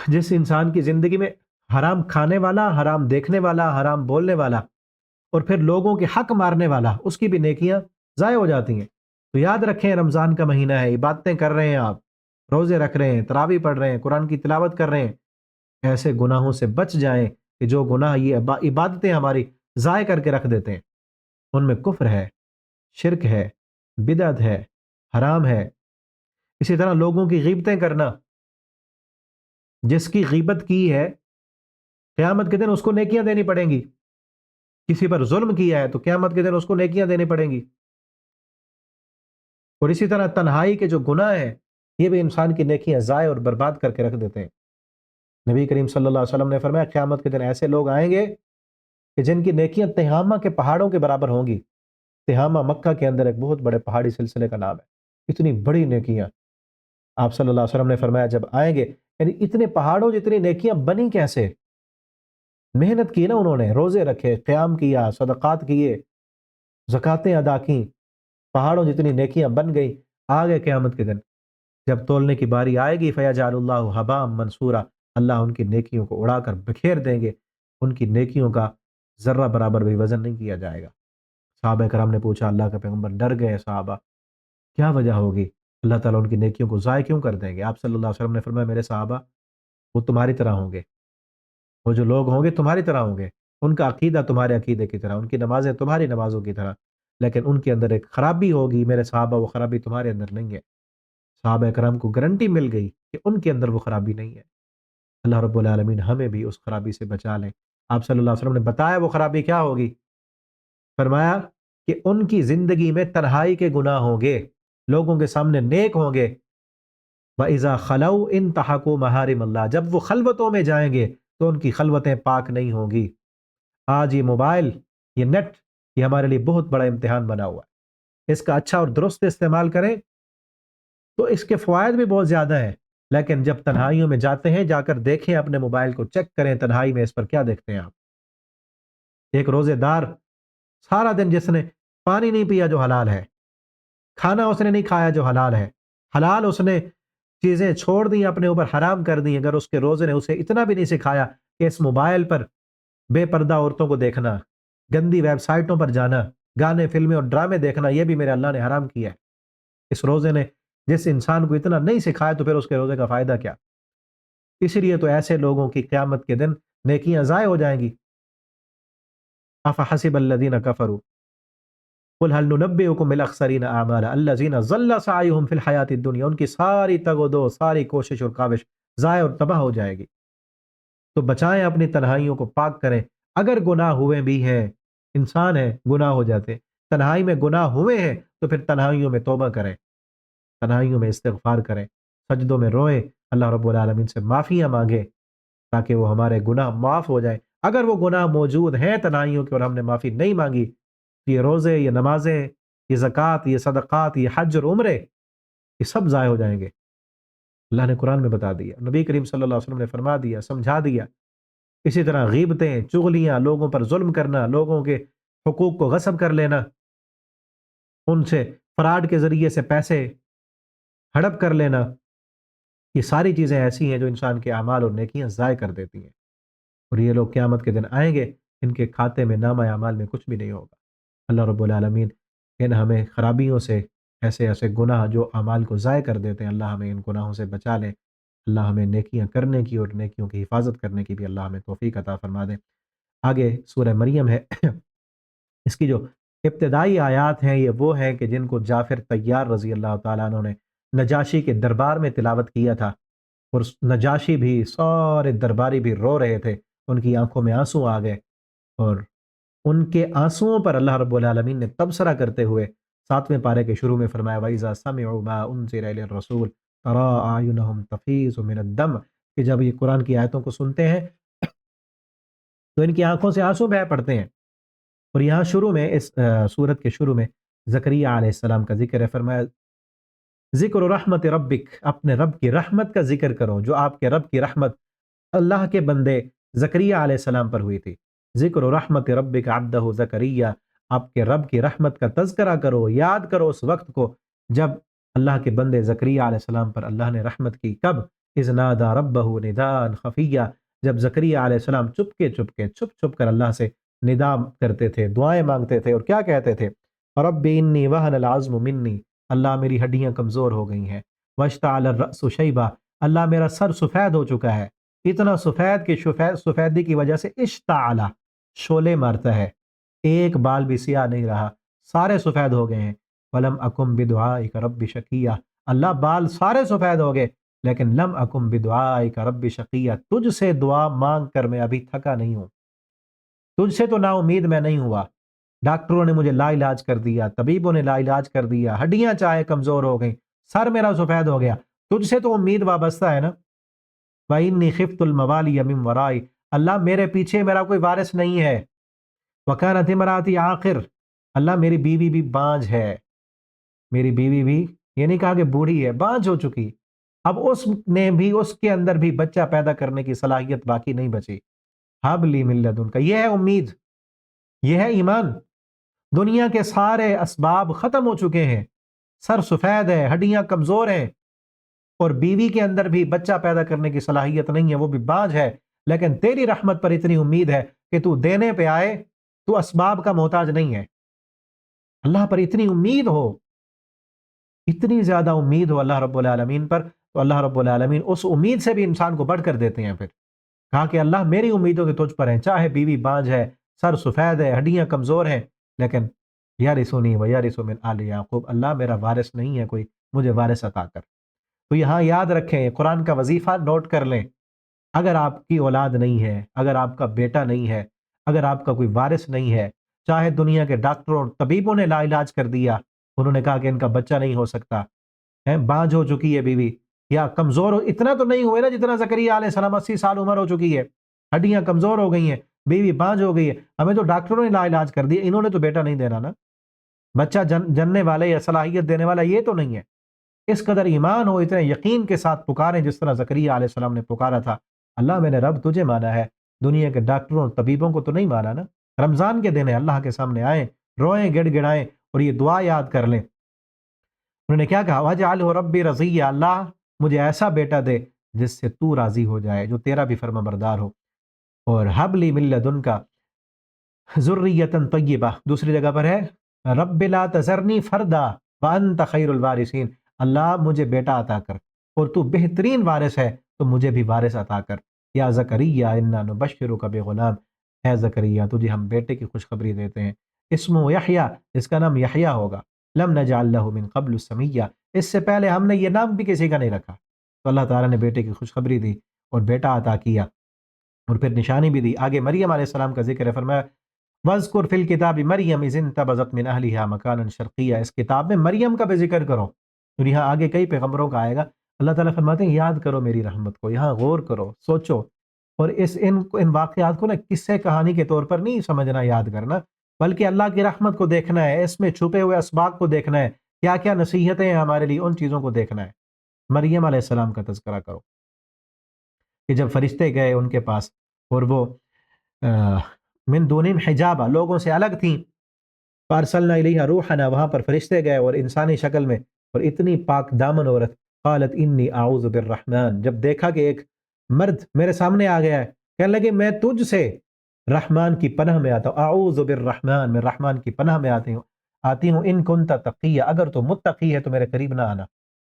جس انسان کی زندگی میں حرام کھانے والا، حرام دیکھنے والا، حرام بولنے والا اور پھر لوگوں کے حق مارنے والا، اس کی بھی نیکیاں ضائع ہو جاتی ہیں۔ تو یاد رکھیں رمضان کا مہینہ ہے، عبادتیں کر رہے ہیں آپ، روزے رکھ رہے ہیں، تراویح پڑھ رہے ہیں، قرآن کی تلاوت کر رہے ہیں، ایسے گناہوں سے بچ جائیں کہ جو گناہ یہ عبادتیں ہماری ضائع کر کے رکھ دیتے ہیں، ان میں کفر ہے، شرک ہے، بدعت ہے، حرام ہے۔ اسی طرح لوگوں کی غیبتیں کرنا، جس کی غیبت کی ہے قیامت کے دن اس کو نیکیاں دینی پڑیں گی، کسی پر ظلم کیا ہے تو قیامت کے دن اس کو نیکیاں دینی پڑیں گی۔ اور اسی طرح تنہائی کے جو گناہ ہیں یہ بھی انسان کی نیکیاں ضائع اور برباد کر کے رکھ دیتے ہیں۔ نبی کریم صلی اللہ علیہ وسلم نے فرمایا قیامت کے دن ایسے لوگ آئیں گے کہ جن کی نیکیاں تہامہ کے پہاڑوں کے برابر ہوں گی۔ تہامہ مکہ کے اندر ایک بہت بڑے پہاڑی سلسلے کا نام ہے، اتنی بڑی نیکیاں۔ آپ صلی اللہ علیہ وسلم نے فرمایا جب آئیں گے، یعنی اتنے پہاڑوں جتنی نیکیاں بنی کیسے؟ محنت کی نا انہوں نے، روزے رکھے، قیام کیا، صدقات کیے، زکاتیں ادا کیں، پہاڑوں جتنی نیکیاں بن گئی۔ آگے قیامت کے دن جب تولنے کی باری آئے گی فیجعل اللہ ھباء منصورا، اللہ ان کی نیکیوں کو اڑا کر بکھیر دیں گے، ان کی نیکیوں کا ذرہ برابر بھی وزن نہیں کیا جائے گا۔ صحابہ کرام نے پوچھا، اللہ کا پیغمبر ڈر گئے صحابہ، کیا وجہ ہوگی؟ اللہ تعالیٰ ان کی نیکیوں کو ضائع کیوں کر دیں گے؟ آپ صلی اللہ علیہ وسلم نے فرمایا میرے صحابہ وہ تمہاری طرح ہوں گے، وہ جو لوگ ہوں گے تمہاری طرح ہوں گے، ان کا عقیدہ تمہارے عقیدے کی طرح، ان کی نمازیں تمہاری نمازوں کی طرح، لیکن ان کے اندر ایک خرابی ہوگی میرے صحابہ، وہ خرابی تمہارے اندر نہیں ہے۔ صحابہ کرام کو گارنٹی مل گئی کہ ان کے اندر وہ خرابی نہیں ہے۔ اللہ رب العالمین ہمیں بھی اس خرابی سے بچا لیں۔ آپ صلی اللہ علیہ وسلم نے بتایا وہ خرابی کیا ہوگی، فرمایا کہ ان کی زندگی میں تنہائی کے گناہ ہوں گے، لوگوں کے سامنے نیک ہوں گے۔ وَإِذَا خَلَوْا انْتَحَقُوا مَحَارِمَ اللَّهِ، جب وہ خلوتوں میں جائیں گے تو ان کی خلوتیں پاک نہیں ہوں گی۔ آج یہ موبائل، یہ نیٹ، یہ ہمارے لیے بہت بڑا امتحان بنا ہوا ہے۔ اس کا اچھا اور درست استعمال کریں تو اس کے فوائد بھی بہت زیادہ ہیں، لیکن جب تنہائیوں میں جاتے ہیں جا کر دیکھیں، اپنے موبائل کو چیک کریں تنہائی میں اس پر کیا دیکھتے ہیں آپ۔ ایک روزے دار سارا دن جس نے پانی نہیں پیا جو حلال ہے، کھانا اس نے نہیں کھایا جو حلال ہے، حلال اس نے چیزیں چھوڑ دی اپنے اوپر حرام کر دی، اگر اس کے روزے نے اسے اتنا بھی نہیں سکھایا کہ اس موبائل پر بے پردہ عورتوں کو دیکھنا، گندی ویب سائٹوں پر جانا، گانے فلمیں اور ڈرامے دیکھنا، یہ بھی میرے اللہ نے حرام کیا ہے، اس روزے نے جس انسان کو اتنا نہیں سکھایا تو پھر اس کے روزے کا فائدہ کیا؟ اس لیے تو ایسے لوگوں کی قیامت کے دن نیکیاں ضائع ہو جائیں گی۔ افحسب الذین کفروا قل هل ننبئکم بالاخسرین اعمالا الذین ضل سعیهم فی الحیاۃ الدنیا، ان کی ساری تگ و دو، ساری کوشش اور کاوش ضائع اور تباہ ہو جائے گی۔ تو بچائیں اپنی تنہائیوں کو، پاک کریں۔ اگر گناہ ہوئے بھی ہیں، انسان ہیں، گناہ ہو جاتے، تنہائی میں گناہ ہوئے ہیں تو پھر تنہائیوں میں توبہ کریں، تنہائیوں میں استغفار کریں، سجدوں میں روئیں، اللہ رب العالمین سے معافیاں مانگیں تاکہ وہ ہمارے گناہ معاف ہو جائیں۔ اگر وہ گناہ موجود ہیں تنہائیوں کے اور ہم نے معافی نہیں مانگی، یہ روزے، یہ نمازیں، یہ زکوٰۃ، یہ صدقات، یہ حج اور عمرے، یہ سب ضائع ہو جائیں گے۔ اللہ نے قرآن میں بتا دیا، نبی کریم صلی اللہ علیہ وسلم نے فرما دیا، سمجھا دیا اسی طرح غیبتیں، چغلیاں، لوگوں پر ظلم کرنا، لوگوں کے حقوق کو غصب کر لینا، ان سے فراڈ کے ذریعے سے پیسے ہڑپ کر لینا، یہ ساری چیزیں ایسی ہیں جو انسان کے اعمال اور نیکیاں ضائع کر دیتی ہیں، اور یہ لوگ قیامت کے دن آئیں گے، ان کے کھاتے میں نامہ اعمال میں کچھ بھی نہیں ہوگا۔ اللہ رب العالمین ان ہمیں خرابیوں سے، ایسے ایسے گناہ جو اعمال کو ضائع کر دیتے ہیں، اللہ ہمیں ان گناہوں سے بچا لے، اللہ ہمیں نیکیاں کرنے کی اور نیکیوں کی حفاظت کرنے کی بھی اللہ ہمیں توفیق عطا فرما دے۔ آگے سورہ مریم ہے، اس کی جو ابتدائی آیات ہیں یہ وہ ہیں کہ جن کو جعفر طیار رضی اللہ تعالیٰ عنہ نے نجاشی کے دربار میں تلاوت کیا تھا، اور نجاشی بھی، سارے درباری بھی رو رہے تھے، ان کی آنکھوں میں آنسو آ گئے، اور ان کے آنسوؤں پر اللہ رب العالمین نے تبصرہ کرتے ہوئے 7ویں پارے کے شروع میں فرمایا وَإِذَا سَمِعُوا مَا أُنزِلَ إِلَى الرَّسُولِ تَرَىٰ أَعْيُنَهُمْ تَفِيضُ مِنَ الدَّمْعِ، کہ جب یہ قرآن کی آیتوں کو سنتے ہیں تو ان کی آنکھوں سے آنسو بہہ پڑتے ہیں۔ اور یہاں شروع میں، اس سورت کے شروع میں زکریہ علیہ السلام کا ذکر ہے، فرمایا ذکر رحمت ربک، اپنے رب کی رحمت کا ذکر کرو، جو آپ کے رب کی رحمت اللہ کے بندے زکریہ علیہ السلام پر ہوئی تھی۔ ذکر رحمت ربک عبدہ زکریہ، آپ کے رب کی رحمت کا تذکرہ کرو، یاد کرو اس وقت کو جب اللہ کے بندے زکریہ علیہ السلام پر اللہ نے رحمت کی۔ کب؟ اذ نادى ربہ نداء خفیہ، جب زکریہ علیہ السلام چھپ چھپ کر اللہ سے ندا کرتے تھے، دعائیں مانگتے تھے، اور کیا کہتے تھے؟ رب انی وہن العظم منی، اللہ میری ہڈیاں کمزور ہو گئی ہیں، واشتعل الرأس شیبہ، اللہ میرا سر سفید ہو چکا ہے، اتنا سفید کہ سفیدی کی وجہ سے اشتعل، شعلے مارتا ہے، ایک بال بھی سیاہ نہیں رہا، سارے سفید ہو گئے ہیں۔ ولم اکم بدعائک رب شقیہ، اللہ بال سارے سفید ہو گئے، لیکن لم اکم بدعائک رب شقیہ، تجھ سے دعا مانگ کر میں ابھی تھکا نہیں ہوں، تجھ سے تو نا امید میں نہیں ہوا۔ ڈاکٹروں نے مجھے لا علاج کر دیا، طبیبوں نے لا علاج کر دیا، ہڈیاں چاہے کمزور ہو گئیں، سر میرا سفید ہو گیا، تجھ سے تو امید وابستہ ہے نا۔ وَإِنِّي خِفْتُ الْمَوَالِيَ مِن وَرَائِي، اللہ میرے پیچھے میرا کوئی وارث نہیں ہے۔ وَكَانَتِ امْرَأَتِي عَاقِرَ، اللہ میری بیوی بھی بانجھ ہے، میری بیوی بھی، یہ نہیں کہا کہ بوڑھی ہے، بانجھ ہو چکی، اب اس نے بھی، اس کے اندر بھی بچہ پیدا کرنے کی صلاحیت باقی نہیں بچی۔ ہَبْ لِي مِن لَدُنْکَ، یہ ہے امید، یہ ہے ایمان۔ دنیا کے سارے اسباب ختم ہو چکے ہیں، سر سفید ہے، ہڈیاں کمزور ہیں، اور بیوی کے اندر بھی بچہ پیدا کرنے کی صلاحیت نہیں ہے، وہ بھی بانجھ ہے، لیکن تیری رحمت پر اتنی امید ہے کہ تو دینے پہ آئے، تو اسباب کا محتاج نہیں ہے۔ اللہ پر اتنی امید ہو، اتنی زیادہ امید ہو اللہ رب العالمین پر، تو اللہ رب العالمین اس امید سے بھی انسان کو بڑھ کر دیتے ہیں۔ پھر کہا کہ اللہ میری امیدوں کے تجھ پر ہیں، چاہے بیوی بانجھ ہے، سر سفید ہے، ہڈیاں کمزور ہیں، لیکن یارثنی و یارث من آل یعقوب، اللہ میرا وارث نہیں ہے کوئی، مجھے وارث عطا کر۔ تو یہاں یاد رکھیں، قرآن کا وظیفہ نوٹ کر لیں، اگر آپ کی اولاد نہیں ہے، اگر آپ کا بیٹا نہیں ہے، اگر آپ کا کوئی وارث نہیں ہے، چاہے دنیا کے ڈاکٹروں اور طبیبوں نے لا علاج کر دیا، انہوں نے کہا کہ ان کا بچہ نہیں ہو سکتا ہے، بانجھ ہو چکی ہے بیوی، یا کمزور ہو، اتنا تو نہیں ہوئے نا جتنا زکریا علیہ السلام، 80 سال عمر ہو چکی ہے، ہڈیاں کمزور ہو گئی ہیں، بیوی بانجھ ہو گئی ہے، ہمیں تو ڈاکٹروں نے لا علاج کر دیا، انہوں نے تو بیٹا نہیں دینا نا، بچہ جننے والے یا صلاحیت دینے والا یہ تو نہیں ہے۔ اس قدر ایمان ہو، اتنے یقین کے ساتھ پکاریں جس طرح زکریا علیہ السلام نے پکارا تھا، اللہ میں نے رب تجھے مانا ہے، دنیا کے ڈاکٹروں اور طبیبوں کو تو نہیں مانا نا۔ رمضان کے دن ہے، اللہ کے سامنے آئیں، روئیں، گڑ گڑائیں، اور یہ دعا یاد کر لیں۔ انہوں نے کیا کہا؟ وَاجْعَلْهُ رَبِّي رَضِيًّا، اللہ مجھے ایسا بیٹا دے جس سے تو راضی ہو جائے، جو تیرا بھی فرما بردار ہو، اور حب لی من لدنک ذریۃ طیبہ، دوسری جگہ پر ہے رب لا تذرنی فردا وانت خیر الوارثین، اللہ مجھے بیٹا عطا کر، اور تو بہترین وارث ہے، تو مجھے بھی وارث عطا کر۔ یا زکریا انا نبشرک بغلام، اے زکریا تجھے ہم بیٹے کی خوشخبری دیتے ہیں، اسمہ یحییٰ، اس کا نام یحییٰ ہوگا، لم نجعل لہ من قبل سمیہ، اس سے پہلے ہم نے یہ نام بھی کسی کا نہیں رکھا۔ تو اللہ تعالیٰ نے بیٹے کی خوشخبری دی اور بیٹا عطا کیا، اور پھر نشانی بھی دی۔ آگے مریم علیہ السلام کا ذکر ہے، فرمایا وَاذْكُرْ فِي الْكِتَابِ مَرْيَمَ إِذِ انتَبَذَتْ مِنْ أَهْلِهَا مَكَانًا شَرْقِيًّا، اس کتاب میں مریم کا بھی ذکر کرو، اور یہاں آگے کئی پیغمبروں کا آئے گا۔ اللہ تعالیٰ فرماتے ہیں یاد کرو میری رحمت کو، یہاں غور کرو، سوچو، اور ان واقعات کو نا قصے کہانی کے طور پر نہیں سمجھنا، یاد کرنا، بلکہ اللہ کی رحمت کو دیکھنا ہے، اس میں چھپے ہوئے اسباب کو دیکھنا ہے، کیا کیا نصیحتیں ہیں ہمارے لیے، ان چیزوں کو دیکھنا ہے۔ مریم علیہ السلام کا تذکرہ کرو کہ جب فرشتے گئے ان کے پاس، اور وہ من دونہم حجابا، لوگوں سے الگ تھیں. فارسلنا الیہا روحنا، وہاں پر فرشتے گئے اور انسانی شکل میں، اور اتنی پاک دامن عورت. قالت انی اعوذ بالرحمن، جب دیکھا کہ ایک مرد میرے سامنے آ گیا ہے، کہنے لگے میں تجھ سے رحمان کی پناہ میں آتا ہوں. اعوذ بالرحمن، میں رحمان کی پناہ میں آتی ہوں ان کنت تقیہ، اگر تو متقی ہے تو میرے قریب نہ آنا.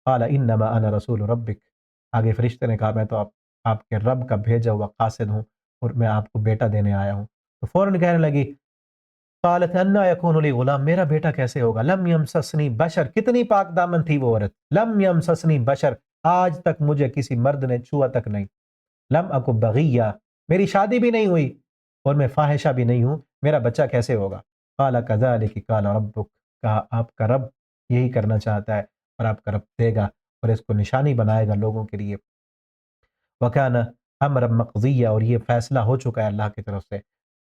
قال انما انا رسول ربک، آگے فرشتے نے کہا میں تو آپ کے رب کا بھیجا ہوا قاصد ہوں، اور میں آپ کو بیٹا دینے آیا ہوں. تو فوراً کہنے لگی قالت انا یکون لی غلام، میرا بیٹا کیسے ہوگا. لم یمسسنی بشر، کتنی پاک دامن تھی وہ عورت. لم یمسسنی بشر، آج تک مجھے کسی مرد نے چھوا تک نہیں. لم اکو بغیہ، میری شادی بھی نہیں ہوئی اور میں فاحشہ بھی نہیں ہوں، میرا بچہ کیسے ہوگا. قال کذالک قال ربک، کہا آپ کا رب یہی کرنا چاہتا ہے، اور آپ کا رب دے گا اور اس کو نشانی بنائے گا لوگوں کے لیے. وکان امر مقضیہ، اور یہ فیصلہ ہو چکا ہے اللہ کی طرف سے.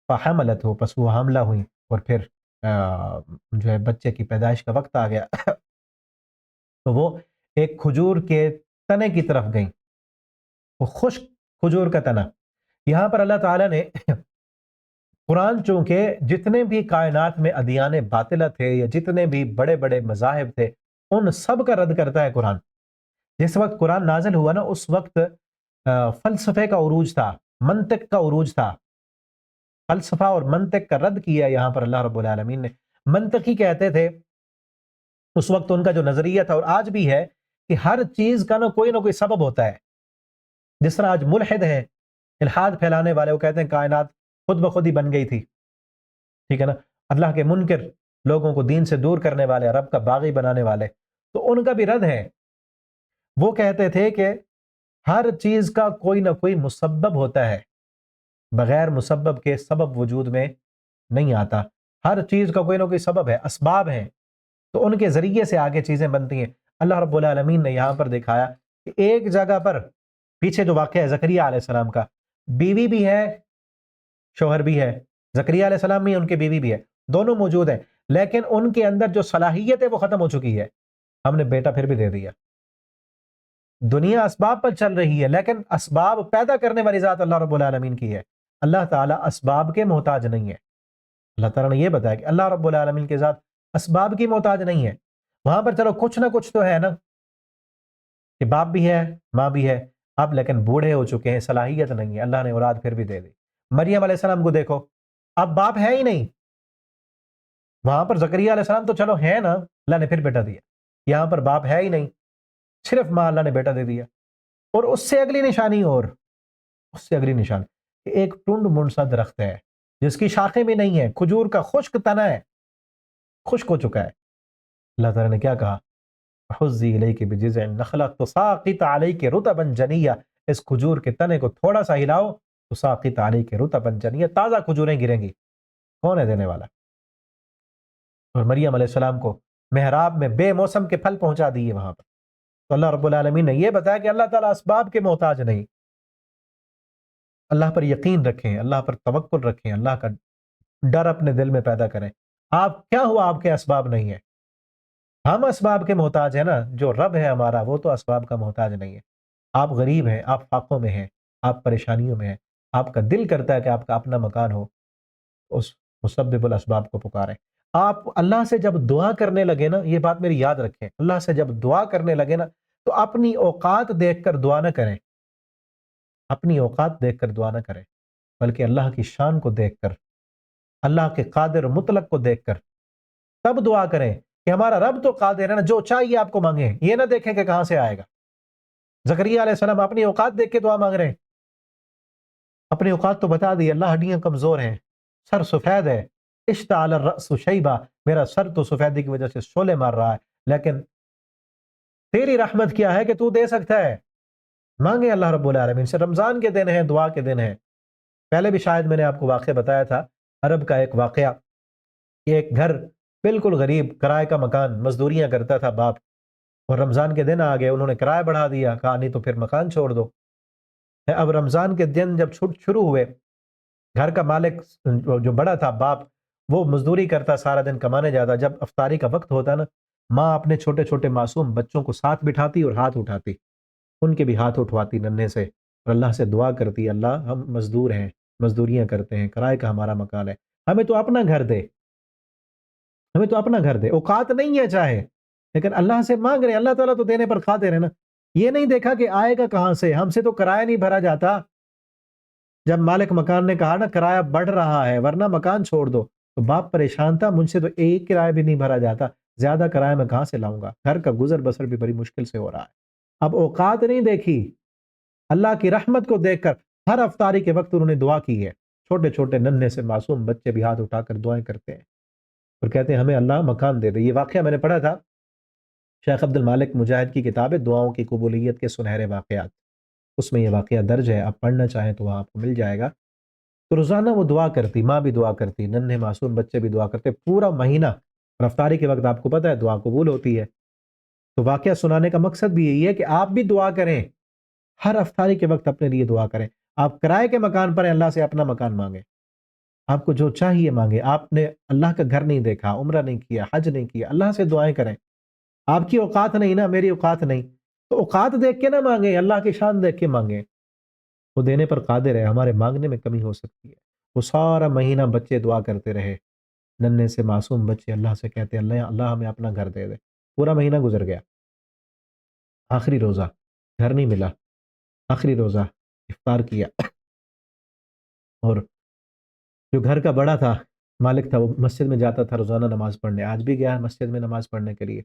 فحملت ہو، پس وہ حاملہ ہوئی، اور پھر جو ہے بچے کی پیدائش کا وقت آ گیا. تو وہ ایک کھجور کے تنے کی طرف گئیں، وہ خشک کھجور کا تنا. یہاں پر اللہ تعالیٰ نے قرآن، چونکہ جتنے بھی کائنات میں ادیان باطلہ تھے یا جتنے بھی بڑے بڑے مذاہب تھے، ان سب کا رد کرتا ہے قرآن. جس وقت قرآن نازل ہوا نا، اس وقت فلسفے کا عروج تھا، منطق کا عروج تھا. فلسفہ اور منطق کا رد کیا یہاں پر اللہ رب العالمین نے. منطقی کہتے تھے اس وقت ان کا جو نظریہ تھا، اور آج بھی ہے، کہ ہر چیز کا نہ کوئی سبب ہوتا ہے. جس طرح آج ملحد ہیں، الحاد پھیلانے والے، وہ کہتے ہیں کائنات خود بخود ہی بن گئی تھی، ٹھیک ہے نا. اللہ کے منکر، لوگوں کو دین سے دور کرنے والے، رب کا باغی بنانے والے، تو ان کا بھی رد ہے. وہ کہتے تھے کہ ہر چیز کا کوئی نہ کوئی مسبب ہوتا ہے، بغیر مسبب کے سبب وجود میں نہیں آتا. ہر چیز کا کوئی نہ کوئی سبب ہے، اسباب ہیں، تو ان کے ذریعے سے آگے چیزیں بنتی ہیں. اللہ رب العالمین نے یہاں پر دکھایا کہ ایک جگہ پر، پیچھے جو واقعہ ہے زکریا علیہ السلام کا، بیوی بھی ہے شوہر بھی ہے، زکریا علیہ السلام بھی، ان کی بیوی بھی ہے، دونوں موجود ہیں، لیکن ان کے اندر جو صلاحیت ہے وہ ختم ہو چکی ہے. ہم نے بیٹا پھر بھی دے دیا. دنیا اسباب پر چل رہی ہے، لیکن اسباب پیدا کرنے والی ذات اللہ رب العالمین کی ہے. اللہ تعالیٰ اسباب کے محتاج نہیں ہے. اللہ تعالیٰ نے یہ بتایا کہ اللہ رب العالمین کی ذات اسباب کی محتاج نہیں ہے. وہاں پر چلو کچھ نہ کچھ تو ہے نا، کہ باپ بھی ہے، ماں بھی ہے، اب لیکن بوڑھے ہو چکے ہیں، صلاحیت نہیں ہے. اللہ نے اولاد پھر بھی دے دی. مریم علیہ السلام کو دیکھو، اب باپ ہے ہی نہیں. وہاں پر زکریا علیہ السلام تو چلو ہے نا، اللہ نے پھر بیٹا دیا. یہاں پر باپ ہے ہی نہیں، صرف ماں، اللہ نے بیٹا دے دیا. اور اس سے اگلی نشانی، اور اس سے اگلی نشانی، ایک ٹنڈ منڈ سا درخت ہے جس کی شاخیں بھی نہیں ہیں، کھجور کا خشک تنا ہے، خشک ہو چکا ہے. اللہ تعالیٰ نے کیا کہا؟ حزی الیک بجذع النخلہ تساقط علیک رطبا جنیا، اس کھجور کے تنے کو تھوڑا سا ہلاؤ، تساقط علیک رطبا جنیا، تازہ کھجوریں گریں گی. کون ہے دینے والا؟ اور مریم علیہ السلام کو محراب میں بے موسم کے پھل پہنچا دیے وہاں پر. تو اللہ رب العالمین نے یہ بتایا کہ اللہ تعالیٰ اسباب کے محتاج نہیں. اللہ پر یقین رکھیں، اللہ پر توکل رکھیں، اللہ کا ڈر اپنے دل میں پیدا کریں. آپ کیا ہوا آپ کے اسباب نہیں ہیں؟ ہم اسباب کے محتاج ہیں نا. جو رب ہے ہمارا وہ تو اسباب کا محتاج نہیں ہے. آپ غریب ہیں، آپ فاقوں میں ہیں، آپ پریشانیوں میں ہیں، آپ کا دل کرتا ہے کہ آپ کا اپنا مکان ہو، اس مسبب الاسباب کو پکاریں. آپ اللہ سے جب دعا کرنے لگے نا، یہ بات میری یاد رکھیں، اللہ سے جب دعا کرنے لگے نا، تو اپنی اوقات دیکھ کر دعا نہ کریں، اپنی اوقات دیکھ کر دعا نہ کریں، بلکہ اللہ کی شان کو دیکھ کر، اللہ کے قادر مطلق کو دیکھ کر تب دعا کریں کہ ہمارا رب تو قادر ہے نا، جو چاہیے آپ کو مانگیں. یہ نہ دیکھیں کہ کہاں سے آئے گا. زکریا علیہ السلام اپنی اوقات دیکھ کے دعا مانگ رہے ہیں. اپنی اوقات تو بتا دی، اللہ ہڈیاں کمزور ہیں، سر سفید ہے، اشتعل الرأس شیبہ، میرا سر تو سفیدی کی وجہ سے شعلے مار رہا ہے، لیکن تیری رحمت کیا ہے کہ تو دے سکتا ہے. مانگیں اللہ رب العالمین سے. رمضان کے دن ہیں، دعا کے دن ہیں. پہلے بھی شاید میں نے آپ کو واقعہ بتایا تھا، عرب کا ایک واقعہ. ایک گھر بالکل غریب، کرائے کا مکان، مزدوریاں کرتا تھا باپ، اور رمضان کے دن آ گئے، انہوں نے کرایہ بڑھا دیا، کہا نہیں تو پھر مکان چھوڑ دو. اب رمضان کے دن جب شروع ہوئے، گھر کا مالک جو بڑا تھا باپ، وہ مزدوری کرتا، سارا دن کمانے جاتا. جب افطاری کا وقت ہوتا نا، ماں اپنے چھوٹے چھوٹے معصوم بچوں کو ساتھ بٹھاتی اور ہاتھ اٹھاتی، ان کے بھی ہاتھ اٹھواتی ننھے سے، اور اللہ سے دعا کرتی ہے اللہ ہم مزدور ہیں، مزدوریاں کرتے ہیں، کرائے کا ہمارا مکان ہے، ہمیں تو اپنا گھر دے، ہمیں تو اپنا گھر دے، اوقات نہیں ہے چاہے، لیکن اللہ سے مانگ رہے ہیں، اللہ تعالیٰ تو دینے پر قادر ہے نا۔ یہ نہیں دیکھا کہ آئے گا کہاں سے، ہم سے تو کرایہ نہیں بھرا جاتا۔ جب مالک مکان نے کہا نا کرایہ بڑھ رہا ہے ورنہ مکان چھوڑ دو، تو باپ پریشان تھا، مجھ سے تو ایک کرایہ بھی نہیں بھرا جاتا، زیادہ کرایہ میں کہاں سے لاؤں گا، گھر کا گزر بسر بھی بڑی مشکل سے ہو رہا ہے۔ اب اوقات نہیں دیکھی، اللہ کی رحمت کو دیکھ کر ہر افطاری کے وقت انہوں نے دعا کی ہے۔ چھوٹے چھوٹے ننھے سے معصوم بچے بھی ہاتھ اٹھا کر دعائیں کرتے ہیں اور کہتے ہیں ہمیں اللہ مکان دے دے۔ یہ واقعہ میں نے پڑھا تھا شیخ عبد المالک مجاہد کی کتاب ہے دعاؤں کی قبولیت کے سنہرے واقعات، اس میں یہ واقعہ درج ہے، آپ پڑھنا چاہیں تو وہاں آپ کو مل جائے گا۔ تو روزانہ وہ دعا کرتی، ماں بھی دعا کرتی، ننھے معصوم بچے بھی دعا کرتے، پورا مہینہ رفتاری کے وقت آپ کو پتہ ہے دعا قبول ہوتی ہے۔ تو واقعہ سنانے کا مقصد بھی یہی ہے کہ آپ بھی دعا کریں، ہر افطاری کے وقت اپنے لیے دعا کریں۔ آپ کرائے کے مکان پر ہیں، اللہ سے اپنا مکان مانگیں، آپ کو جو چاہیے مانگیں۔ آپ نے اللہ کا گھر نہیں دیکھا، عمرہ نہیں کیا، حج نہیں کیا، اللہ سے دعائیں کریں۔ آپ کی اوقات نہیں نا، میری اوقات نہیں، تو اوقات دیکھ کے نہ مانگیں، اللہ کی شان دیکھ کے مانگیں، وہ دینے پر قادر ہے، ہمارے مانگنے میں کمی ہو سکتی ہے۔ وہ سارا مہینہ بچے دعا کرتے رہے، ننھے سے معصوم بچے اللہ سے کہتے اللہ اللہ ہمیں اپنا گھر دے دے۔ پورا مہینہ گزر گیا، آخری روزہ گھر نہیں ملا، آخری روزہ افطار کیا، اور جو گھر کا بڑا تھا مالک تھا وہ مسجد میں جاتا تھا روزانہ نماز پڑھنے، آج بھی گیا مسجد میں نماز پڑھنے کے لیے،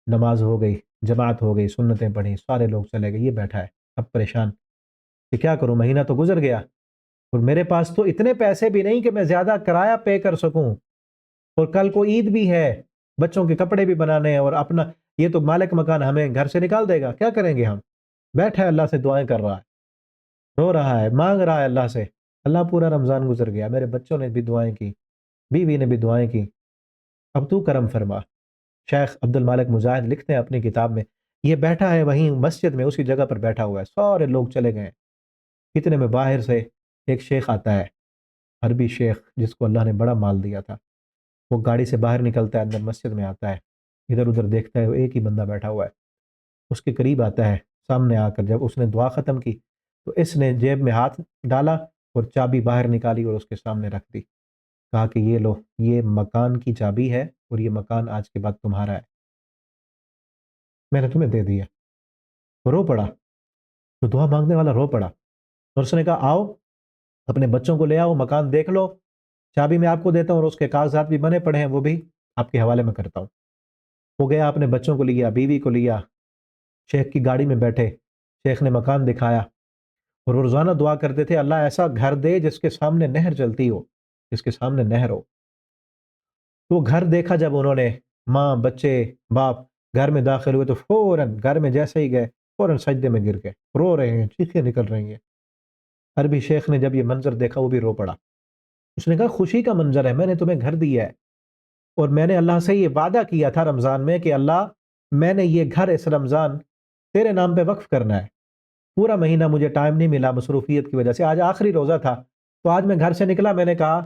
نماز ہو گئی، جماعت ہو گئی، سنتیں پڑھی، سارے لوگ چلے گئے، یہ بیٹھا ہے اب پریشان کہ کیا کروں، مہینہ تو گزر گیا اور میرے پاس تو اتنے پیسے بھی نہیں کہ میں زیادہ کرایہ پے کر سکوں، اور کل کو عید بھی ہے، بچوں کے کپڑے بھی بنانے ہیں، اور اپنا یہ تو مالک مکان ہمیں گھر سے نکال دے گا، کیا کریں گے ہم؟ بیٹھا ہے اللہ سے دعائیں کر رہا ہے، رو رہا ہے، مانگ رہا ہے اللہ سے۔ اللہ پورا رمضان گزر گیا، میرے بچوں نے بھی دعائیں کی، بیوی نے بھی دعائیں کی، اب تو کرم فرما۔ شیخ عبد المالک مجاہد لکھتے ہیں اپنی کتاب میں، یہ بیٹھا ہے وہیں مسجد میں اسی جگہ پر بیٹھا ہوا ہے، سارے لوگ چلے گئے، اتنے میں باہر سے ایک شیخ آتا ہے، عربی شیخ جس کو اللہ نے بڑا مال دیا تھا، وہ گاڑی سے باہر نکلتا ہے، اندر مسجد میں آتا ہے، ادھر ادھر دیکھتا ہے، وہ ایک ہی بندہ بیٹھا ہوا ہے، اس کے قریب آتا ہے، سامنے آ کر جب اس نے دعا ختم کی تو اس نے جیب میں ہاتھ ڈالا اور چابی باہر نکالی اور اس کے سامنے رکھ دی، کہا کہ یہ لو، یہ مکان کی چابی ہے اور یہ مکان آج کے بعد تمہارا ہے، میں نے تمہیں دے دیا۔ وہ رو پڑا، تو دعا مانگنے والا رو پڑا، اور اس نے کہا آؤ اپنے بچوں کو لے آؤ، مکان دیکھ لو، چابی میں آپ کو دیتا ہوں اور اس کے کاغذات بھی بنے پڑے ہیں، وہ بھی آپ کے حوالے میں کرتا ہوں۔ وہ گیا، اپنے بچوں کو لیا، بیوی کو لیا، شیخ کی گاڑی میں بیٹھے، شیخ نے مکان دکھایا، اور وہ روزانہ دعا کرتے تھے اللہ ایسا گھر دے جس کے سامنے نہر چلتی ہو، جس کے سامنے نہر ہو۔ تو وہ گھر دیکھا جب انہوں نے، ماں بچے باپ گھر میں داخل ہوئے تو فوراً گھر میں جیسے ہی گئے فوراً سجدے میں گر گئے، رو رہے ہیں، چیخیں نکل رہی ہیں۔ عربی شیخ نے جب یہ منظر دیکھا وہ بھی رو پڑا، اس نے کہا خوشی کا منظر ہے، میں نے تمہیں گھر دیا ہے، اور میں نے اللہ سے یہ وعدہ کیا تھا رمضان میں کہ اللہ میں نے یہ گھر اس رمضان تیرے نام پہ وقف کرنا ہے، پورا مہینہ مجھے ٹائم نہیں ملا مصروفیت کی وجہ سے، آج آخری روزہ تھا، تو آج میں گھر سے نکلا، میں نے کہا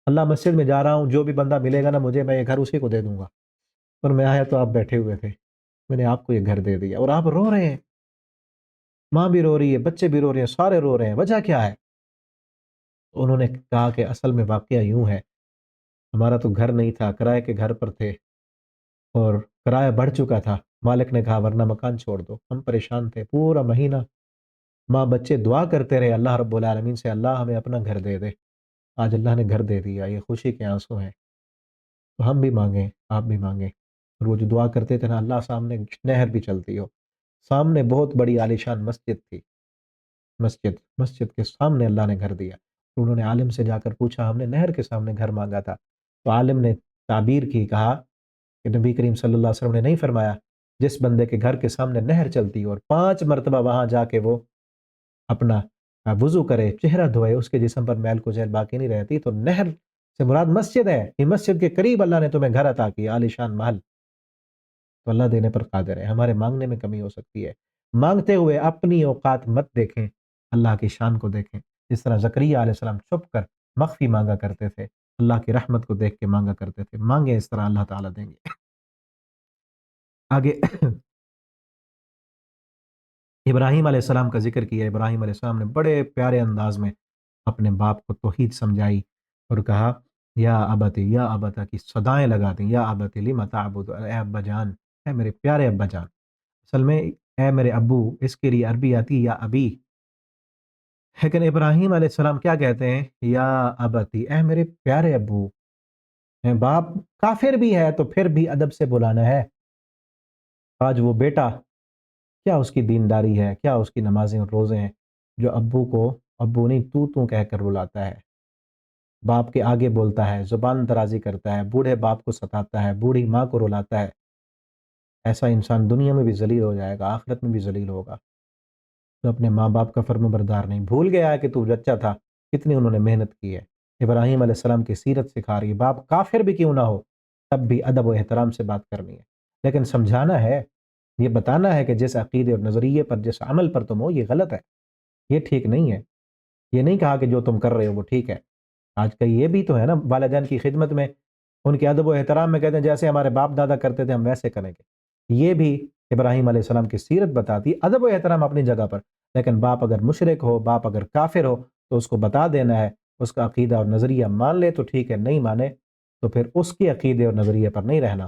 اللہ مسجد میں جا رہا ہوں، جو بھی بندہ ملے گا نا مجھے، میں یہ گھر اسی کو دے دوں گا، اور میں آیا تو آپ بیٹھے ہوئے تھے، میں نے آپ کو یہ گھر دے دیا، اور آپ رو رہے ہیں، ماں بھی رو رہی ہے، بچے بھی رو رہے ہیں، سارے رو رہے ہیں، وجہ کیا ہے؟ انہوں نے کہا کہ اصل میں واقعہ یوں ہے، ہمارا تو گھر نہیں تھا، کرائے کے گھر پر تھے، اور کرایہ بڑھ چکا تھا، مالک نے کہا ورنہ مکان چھوڑ دو، ہم پریشان تھے، پورا مہینہ ماں بچے دعا کرتے رہے اللہ رب العالمین سے اللہ ہمیں اپنا گھر دے دے، آج اللہ نے گھر دے دیا، یہ خوشی کے آنسو ہیں، تو ہم بھی مانگیں، آپ بھی مانگیں، اور وہ جو دعا کرتے تھے نا اللہ سامنے نہر بھی چلتی ہو، سامنے بہت بڑی عالیشان مسجد تھی، مسجد کے سامنے اللہ نے گھر دیا، تو انہوں نے عالم سے جا کر پوچھا ہم نے نہر کے سامنے گھر مانگا تھا، تو عالم نے تعبیر کی، کہا کہ نبی کریم صلی اللہ علیہ وسلم نے نہیں فرمایا جس بندے کے گھر کے سامنے نہر چلتی اور 5 مرتبہ وہاں جا کے وہ اپنا وضو کرے، چہرہ دھوئے، اس کے جسم پر میل کچیل باقی نہیں رہتی، تو نہر سے مراد مسجد ہے، یہ مسجد کے قریب اللہ نے تمہیں گھر عطا کیا، عالیشان محل، تو اللہ دینے پر قادر ہے، ہمارے مانگنے میں کمی ہو سکتی ہے، مانگتے ہوئے اپنی اوقات مت دیکھیں، اللہ کی شان کو دیکھیں، جس طرح زکریا علیہ السلام چھپ کر مخفی مانگا کرتے تھے، اللہ کی رحمت کو دیکھ کے مانگا کرتے تھے، مانگیں اس طرح اللہ تعالیٰ دیں گے۔ آگے ابراہیم علیہ السلام کا ذکر کیا۔ ابراہیم علیہ السلام نے بڑے پیارے انداز میں اپنے باپ کو توحید سمجھائی اور کہا یا ابتی، یا ابتا کی صدائیں لگا دیں، یا ابتی لم تعبد، اے ابا جان، اے میرے پیارے ابا جان۔ اصل میں اے میرے ابو اس کے لیے عربی آتی ہے یا ابی، لیکن ابراہیم علیہ السلام کیا کہتے ہیں؟ یا ابتی، اے میرے پیارے ابو۔ باپ کافر بھی ہے تو پھر بھی ادب سے بلانا ہے۔ آج وہ بیٹا کیا اس کی دینداری ہے، کیا اس کی نمازیں اور روزے ہیں، جو ابو کو ابو نہیں تو کہہ کر بلاتا ہے، باپ کے آگے بولتا ہے، زبان درازی کرتا ہے، بوڑھے باپ کو ستاتا ہے، بوڑھی ماں کو رلاتا ہے۔ ایسا انسان دنیا میں بھی ذلیل ہو جائے گا، آخرت میں بھی ذلیل ہوگا۔ تو اپنے ماں باپ کا فرم بردار نہیں، بھول گیا ہے کہ تو بچہ تھا، کتنی انہوں نے محنت کی ہے۔ ابراہیم علیہ السلام کی سیرت سکھا رہی ہے، باپ کافر بھی کیوں نہ ہو تب بھی ادب و احترام سے بات کرنی ہے، لیکن سمجھانا ہے، یہ بتانا ہے کہ جس عقیدے اور نظریے پر، جس عمل پر تم ہو یہ غلط ہے، یہ ٹھیک نہیں ہے۔ یہ نہیں کہا کہ جو تم کر رہے ہو وہ ٹھیک ہے۔ آج کا یہ بھی تو ہے نا، والدین کی خدمت میں، ان کے ادب و احترام میں کہتے ہیں جیسے ہمارے باپ دادا کرتے تھے ہم ویسے کریں گے۔ یہ بھی ابراہیم علیہ السلام کی سیرت بتاتی، ادب و احترام اپنی جگہ پر، لیکن باپ اگر مشرک ہو، باپ اگر کافر ہو تو اس کو بتا دینا ہے، اس کا عقیدہ اور نظریہ مان لے تو ٹھیک ہے، نہیں مانے تو پھر اس کے عقیدے اور نظریے پر نہیں رہنا۔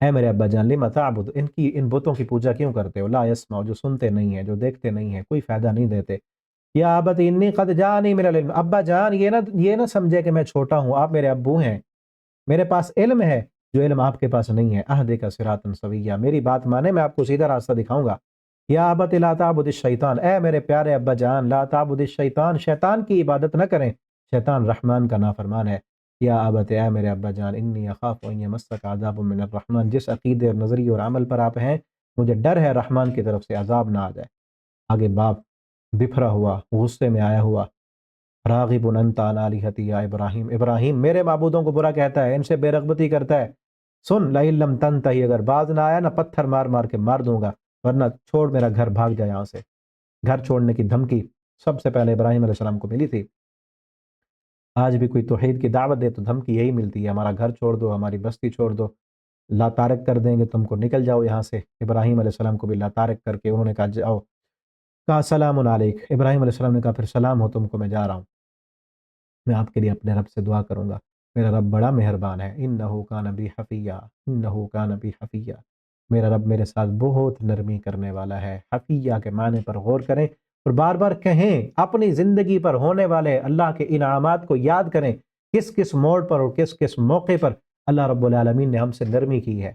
اے میرے ابا جان لما تعبد، ان بتوں کی پوجا کیوں کرتے ہو؟ لا یسمع، جو سنتے نہیں ہیں، جو دیکھتے نہیں ہیں، کوئی فائدہ نہیں دیتے۔ یا ابت انی قد جانی من العلم، ابا جان یہ نہ سمجھے کہ میں چھوٹا ہوں، آپ میرے ابو ہیں، میرے پاس علم ہے جو علم آپ کے پاس نہیں ہے۔ اہدک صراطا سویا، میری بات مانے میں آپ کو سیدھا راستہ دکھاؤں گا۔ یا ابت لا تعبد الشیطان، اے میرے پیارے ابا جان لا تعبد الشیطان، شیطان کی عبادت نہ کریں، شیطان رحمان کا نافرمان ہے۔ یا ابت، اے میرے ابا جان انی اخاف ان یمسک عذاب من الرحمن، جس عقیدے اور نظریے اور عمل پر آپ ہیں مجھے ڈر ہے رحمان کی طرف سے عذاب نہ آ جائے۔ آگے باپ بفرا ہوا، غصے میں آیا ہوا، راغب انت عن آلہتی یا ابراہیم، ابراہیم میرے معبودوں کو برا کہتا ہے، ان سے بے رغبتی کرتا ہے، سن لئن لم تنتہی، اگر باز نہ آیا نہ پتھر مار مار کے مار دوں گا، ورنہ چھوڑ میرا گھر، بھاگ جائے یہاں سے۔ گھر چھوڑنے کی دھمکی سب سے پہلے ابراہیم علیہ السلام کو ملی تھی۔ آج بھی کوئی توحید کی دعوت دے تو دھمکی یہی ملتی ہے، ہمارا گھر چھوڑ دو، ہماری بستی چھوڑ دو، لا تارک کر دیں گے تم کو، نکل جاؤ یہاں سے۔ ابراہیم علیہ السلام کو بھی لا تارک کر کے انہوں نے کہا جاؤ، کہا سلام علیک، ابراہیم علیہ السلام نے کہا پھر سلام ہو تم کو، میں جا رہا ہوں، میں آپ کے لیے اپنے رب سے دعا کروں گا، میرا رب بڑا مہربان ہے، انہ کان بی حفیہ، انہ کان بی حفیہ، میرا رب میرے ساتھ بہت نرمی کرنے والا ہے۔ حفیہ کے معنی پر غور کریں اور بار بار کہیں، اپنی زندگی پر ہونے والے اللہ کے انعامات کو یاد کریں، کس کس موڑ پر اور کس کس موقع پر اللہ رب العالمین نے ہم سے نرمی کی ہے۔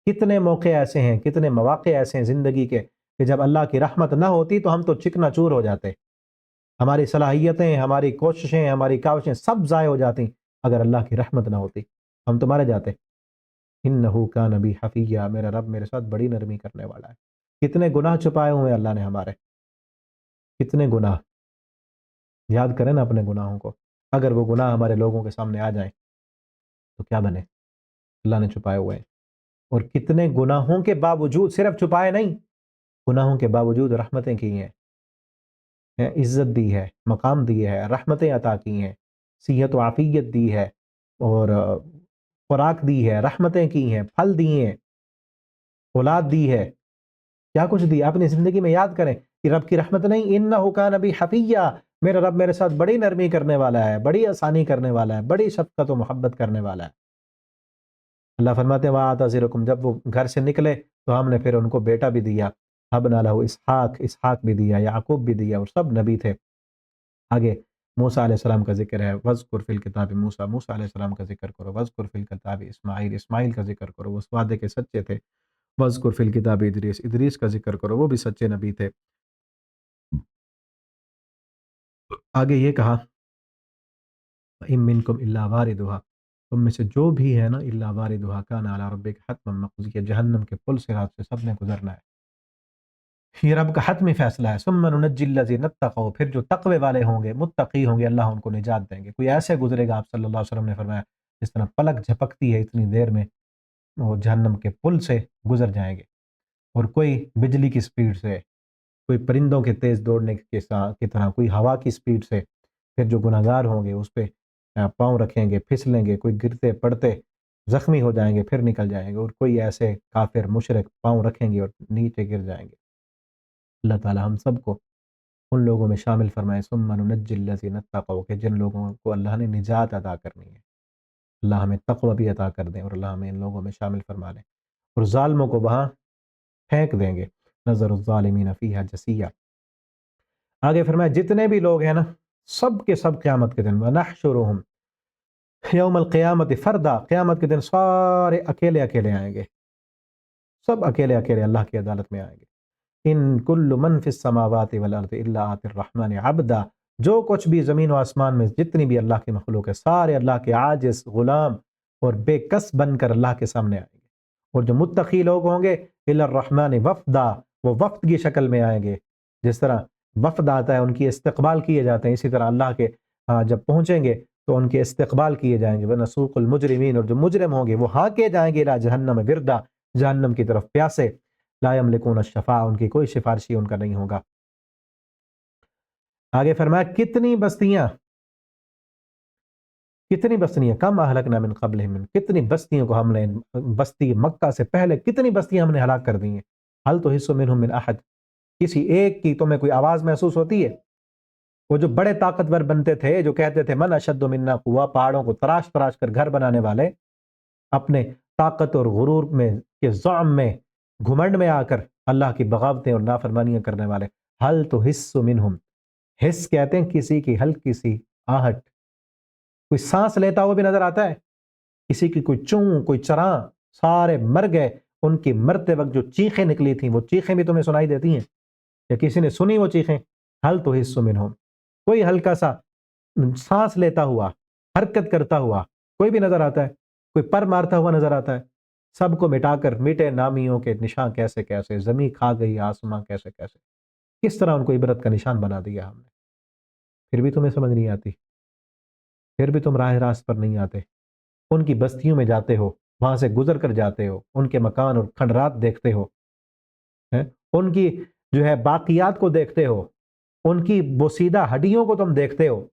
کتنے موقع ایسے ہیں، کتنے مواقع ایسے ہیں زندگی کے کہ جب اللہ کی رحمت نہ ہوتی تو ہم تو چکنا چور ہو جاتے، ہماری صلاحیتیں، ہماری کوششیں، ہماری کاوشیں سب ضائع ہو جاتی اگر اللہ کی رحمت نہ ہوتی، ہم تو مارے جاتے۔ انہ کان بی حفیہ، میرا رب میرے ساتھ بڑی نرمی کرنے والا ہے۔ کتنے گناہ چھپائے ہوئے اللہ نے ہمارے، کتنے گناہ، یاد کریں نا اپنے گناہوں کو، اگر وہ گناہ ہمارے لوگوں کے سامنے آ جائیں تو کیا بنے؟ اللہ نے چھپائے ہوئے ہیں، اور کتنے گناہوں کے باوجود، صرف چھپائے نہیں، گناہوں کے باوجود رحمتیں کی ہیں، عزت دی ہے، مقام دی ہے، رحمتیں عطا کی ہیں، صحت و عافیت دی ہے، اور خوراک دی ہے، رحمتیں کی ہیں، پھل دیے ہیں، اولاد دی ہے، کیا کچھ دی اپنی زندگی میں، یاد کریں کہ رب کی رحمت نہیں، انہ کان بی حفیہ، میرا رب میرے ساتھ بڑی نرمی کرنے والا ہے، بڑی آسانی کرنے والا ہے، بڑی شفقت و محبت کرنے والا ہے۔ اللہ فرماتے ہیں وَاعْتَزِلُکُم، جب وہ گھر سے نکلے تو ہم نے پھر ان کو بیٹا بھی دیا، حَبْنَا لَهُ اسحاق، اسحاق بھی دیا، یعقوب بھی دیا، اور سب نبی تھے۔ آگے موسیٰ علیہ السلام کا ذکر ہے، وَاذْكُرْ فِي الْكِتَابِ موسیٰ، موسیٰ علیہ السلام کا ذکر کرو، وَاذْكُرْ فِي الْكِتَابِ اسماعیل، اسماعیل کا ذکر کرو، وہ اس وعدے کے سچے تھے، وَاذْكُرْ فِي الْكِتَابِ ادریس، ادریس کا ذکر کرو، وہ بھی سچے نبی تھے۔ آگے یہ کہا وَإِن مِّنكُمْ إِلَّا وَارِدُهَا، تم میں سے جو بھی ہے نا، إِلَّا وَارِدُهَا كَانَ عَلَىٰ رَبِّكَ حَتْمًا مَّقْضِيًّا، جہنم کے پل صراط سے سب نے گزرنا ہے، یہ رب کا حتمی فیصلہ ہے۔ ثُمَّ نُنَجِّي الَّذِينَ اتَّقَوْا، پھر جو تقوی والے ہوں گے، متقی ہوں گے، اللہ ان کو نجات دیں گے۔ کوئی ایسے گزرے گا، آپ صلی اللہ علیہ وسلم نے فرمایا جس طرح پلک جھپکتی ہے اتنی دیر میں وہ جہنم کے پل سے گزر جائیں گے، اور کوئی بجلی کی سپیڈ سے، کوئی پرندوں کے تیز دوڑنے کی طرح، کوئی ہوا کی سپیڈ سے، پھر جو گناہگار ہوں گے اس پہ پاؤں رکھیں گے، پھسلیں گے، کوئی گرتے پڑتے زخمی ہو جائیں گے، پھر نکل جائیں گے، اور کوئی ایسے کافر مشرک پاؤں رکھیں گے اور نیچے گر جائیں گے۔ اللہ تعالی ہم سب کو ان لوگوں میں شامل فرمائے، ثم ننجی الذین اتقوا، کہ جن لوگوں کو اللہ نے نجات عطا کرنی ہے، اللہ ہمیں تقوی بھی عطا کر دیں اور اللہ ہمیں ان لوگوں میں شامل فرما لیں، اور ظالموں کو وہاں پھینک دیں گے، نظر الظالمین فیہا جسیہ۔ آگے فرمایا جتنے بھی لوگ ہیں نا، سب کے سب قیامت کے دن وَنَحْشُرُهُمْ یوم القیامت فردا، قیامت کے دن سارے اکیلے اکیلے آئیں گے، سب اکیلے اکیلے اللہ کی عدالت میں آئیں گے۔ ان کل من فی السماوات والارض الا آتی الرحمن عبدا، جو کچھ بھی زمین و آسمان میں جتنی بھی اللہ کی مخلوق ہے، سارے اللہ کے عاجز غلام اور بے کس بن کر اللہ کے سامنے آئیں گے، اور جو متقی لوگ ہوں گے الی الرحمن وفدا، وہ وفد کی شکل میں آئیں گے، جس طرح وفد آتا ہے ان کی استقبال کیے جاتے ہیں، اسی طرح اللہ کے جب پہنچیں گے تو ان کے استقبال کیے جائیں گے، وَنَسُوقُ الْمُجْرِمِينَ، اور جو مجرم ہوں گے وہ ہانکے جائیں گے الی جہنم وردا، جہنم کی طرف پیاسے، لا یملکون الشفاء، ان کی کوئی سفارشی ان کا نہیں ہوگا۔ آگے فرمایا کتنی بستیاں کم اہلکنا من قبلہم، کتنی بستیوں کو ہم نے، بستی مکہ سے پہلے کتنی بستیاں ہم نے ہلاک کر دی ہیں، حل تحس منہم من احد، کسی ایک کی تمہیں کوئی آواز محسوس ہوتی ہے؟ وہ جو بڑے طاقتور بنتے تھے، جو کہتے تھے من اشد منا قوہ، پہاڑوں کو تراش تراش کر گھر بنانے والے، اپنے طاقت اور غرور میں کے زعم میں گھمنڈ میں آ کر اللہ کی بغاوتیں اور نافرمانیاں کرنے والے، حل تحس منہم، حس کہتے ہیں کسی کی ہلکی سی آہٹ، کوئی سانس لیتا ہوا بھی نظر آتا ہے، کسی کی کوئی چوں کوئی چراں، سارے مر گئے، ان کی مرتے وقت جو چیخیں نکلی تھیں وہ چیخیں بھی تمہیں سنائی دیتی ہیں، یا کسی نے سنی وہ چیخیں؟ حل تحس منہم، کوئی ہلکا سا سانس لیتا ہوا، حرکت کرتا ہوا کوئی بھی نظر آتا ہے؟ کوئی پر مارتا ہوا نظر آتا ہے؟ سب کو مٹا کر مٹے نامیوں کے نشان کیسے کیسے، زمین کھا گئی آسماں کیسے کیسے، کس طرح ان کو عبرت کا نشان بنا دیا ہم نے، پھر بھی تمہیں سمجھ نہیں آتی، پھر بھی تم راہ راست پر نہیں آتے، ان کی بستیوں میں جاتے ہو، وہاں سے گزر کر جاتے ہو، ان کے مکان اور کھنڈرات دیکھتے ہو، ان کی جو ہے باقیات کو دیکھتے ہو، ان کی بوسیدہ ہڈیوں کو تم دیکھتے ہو،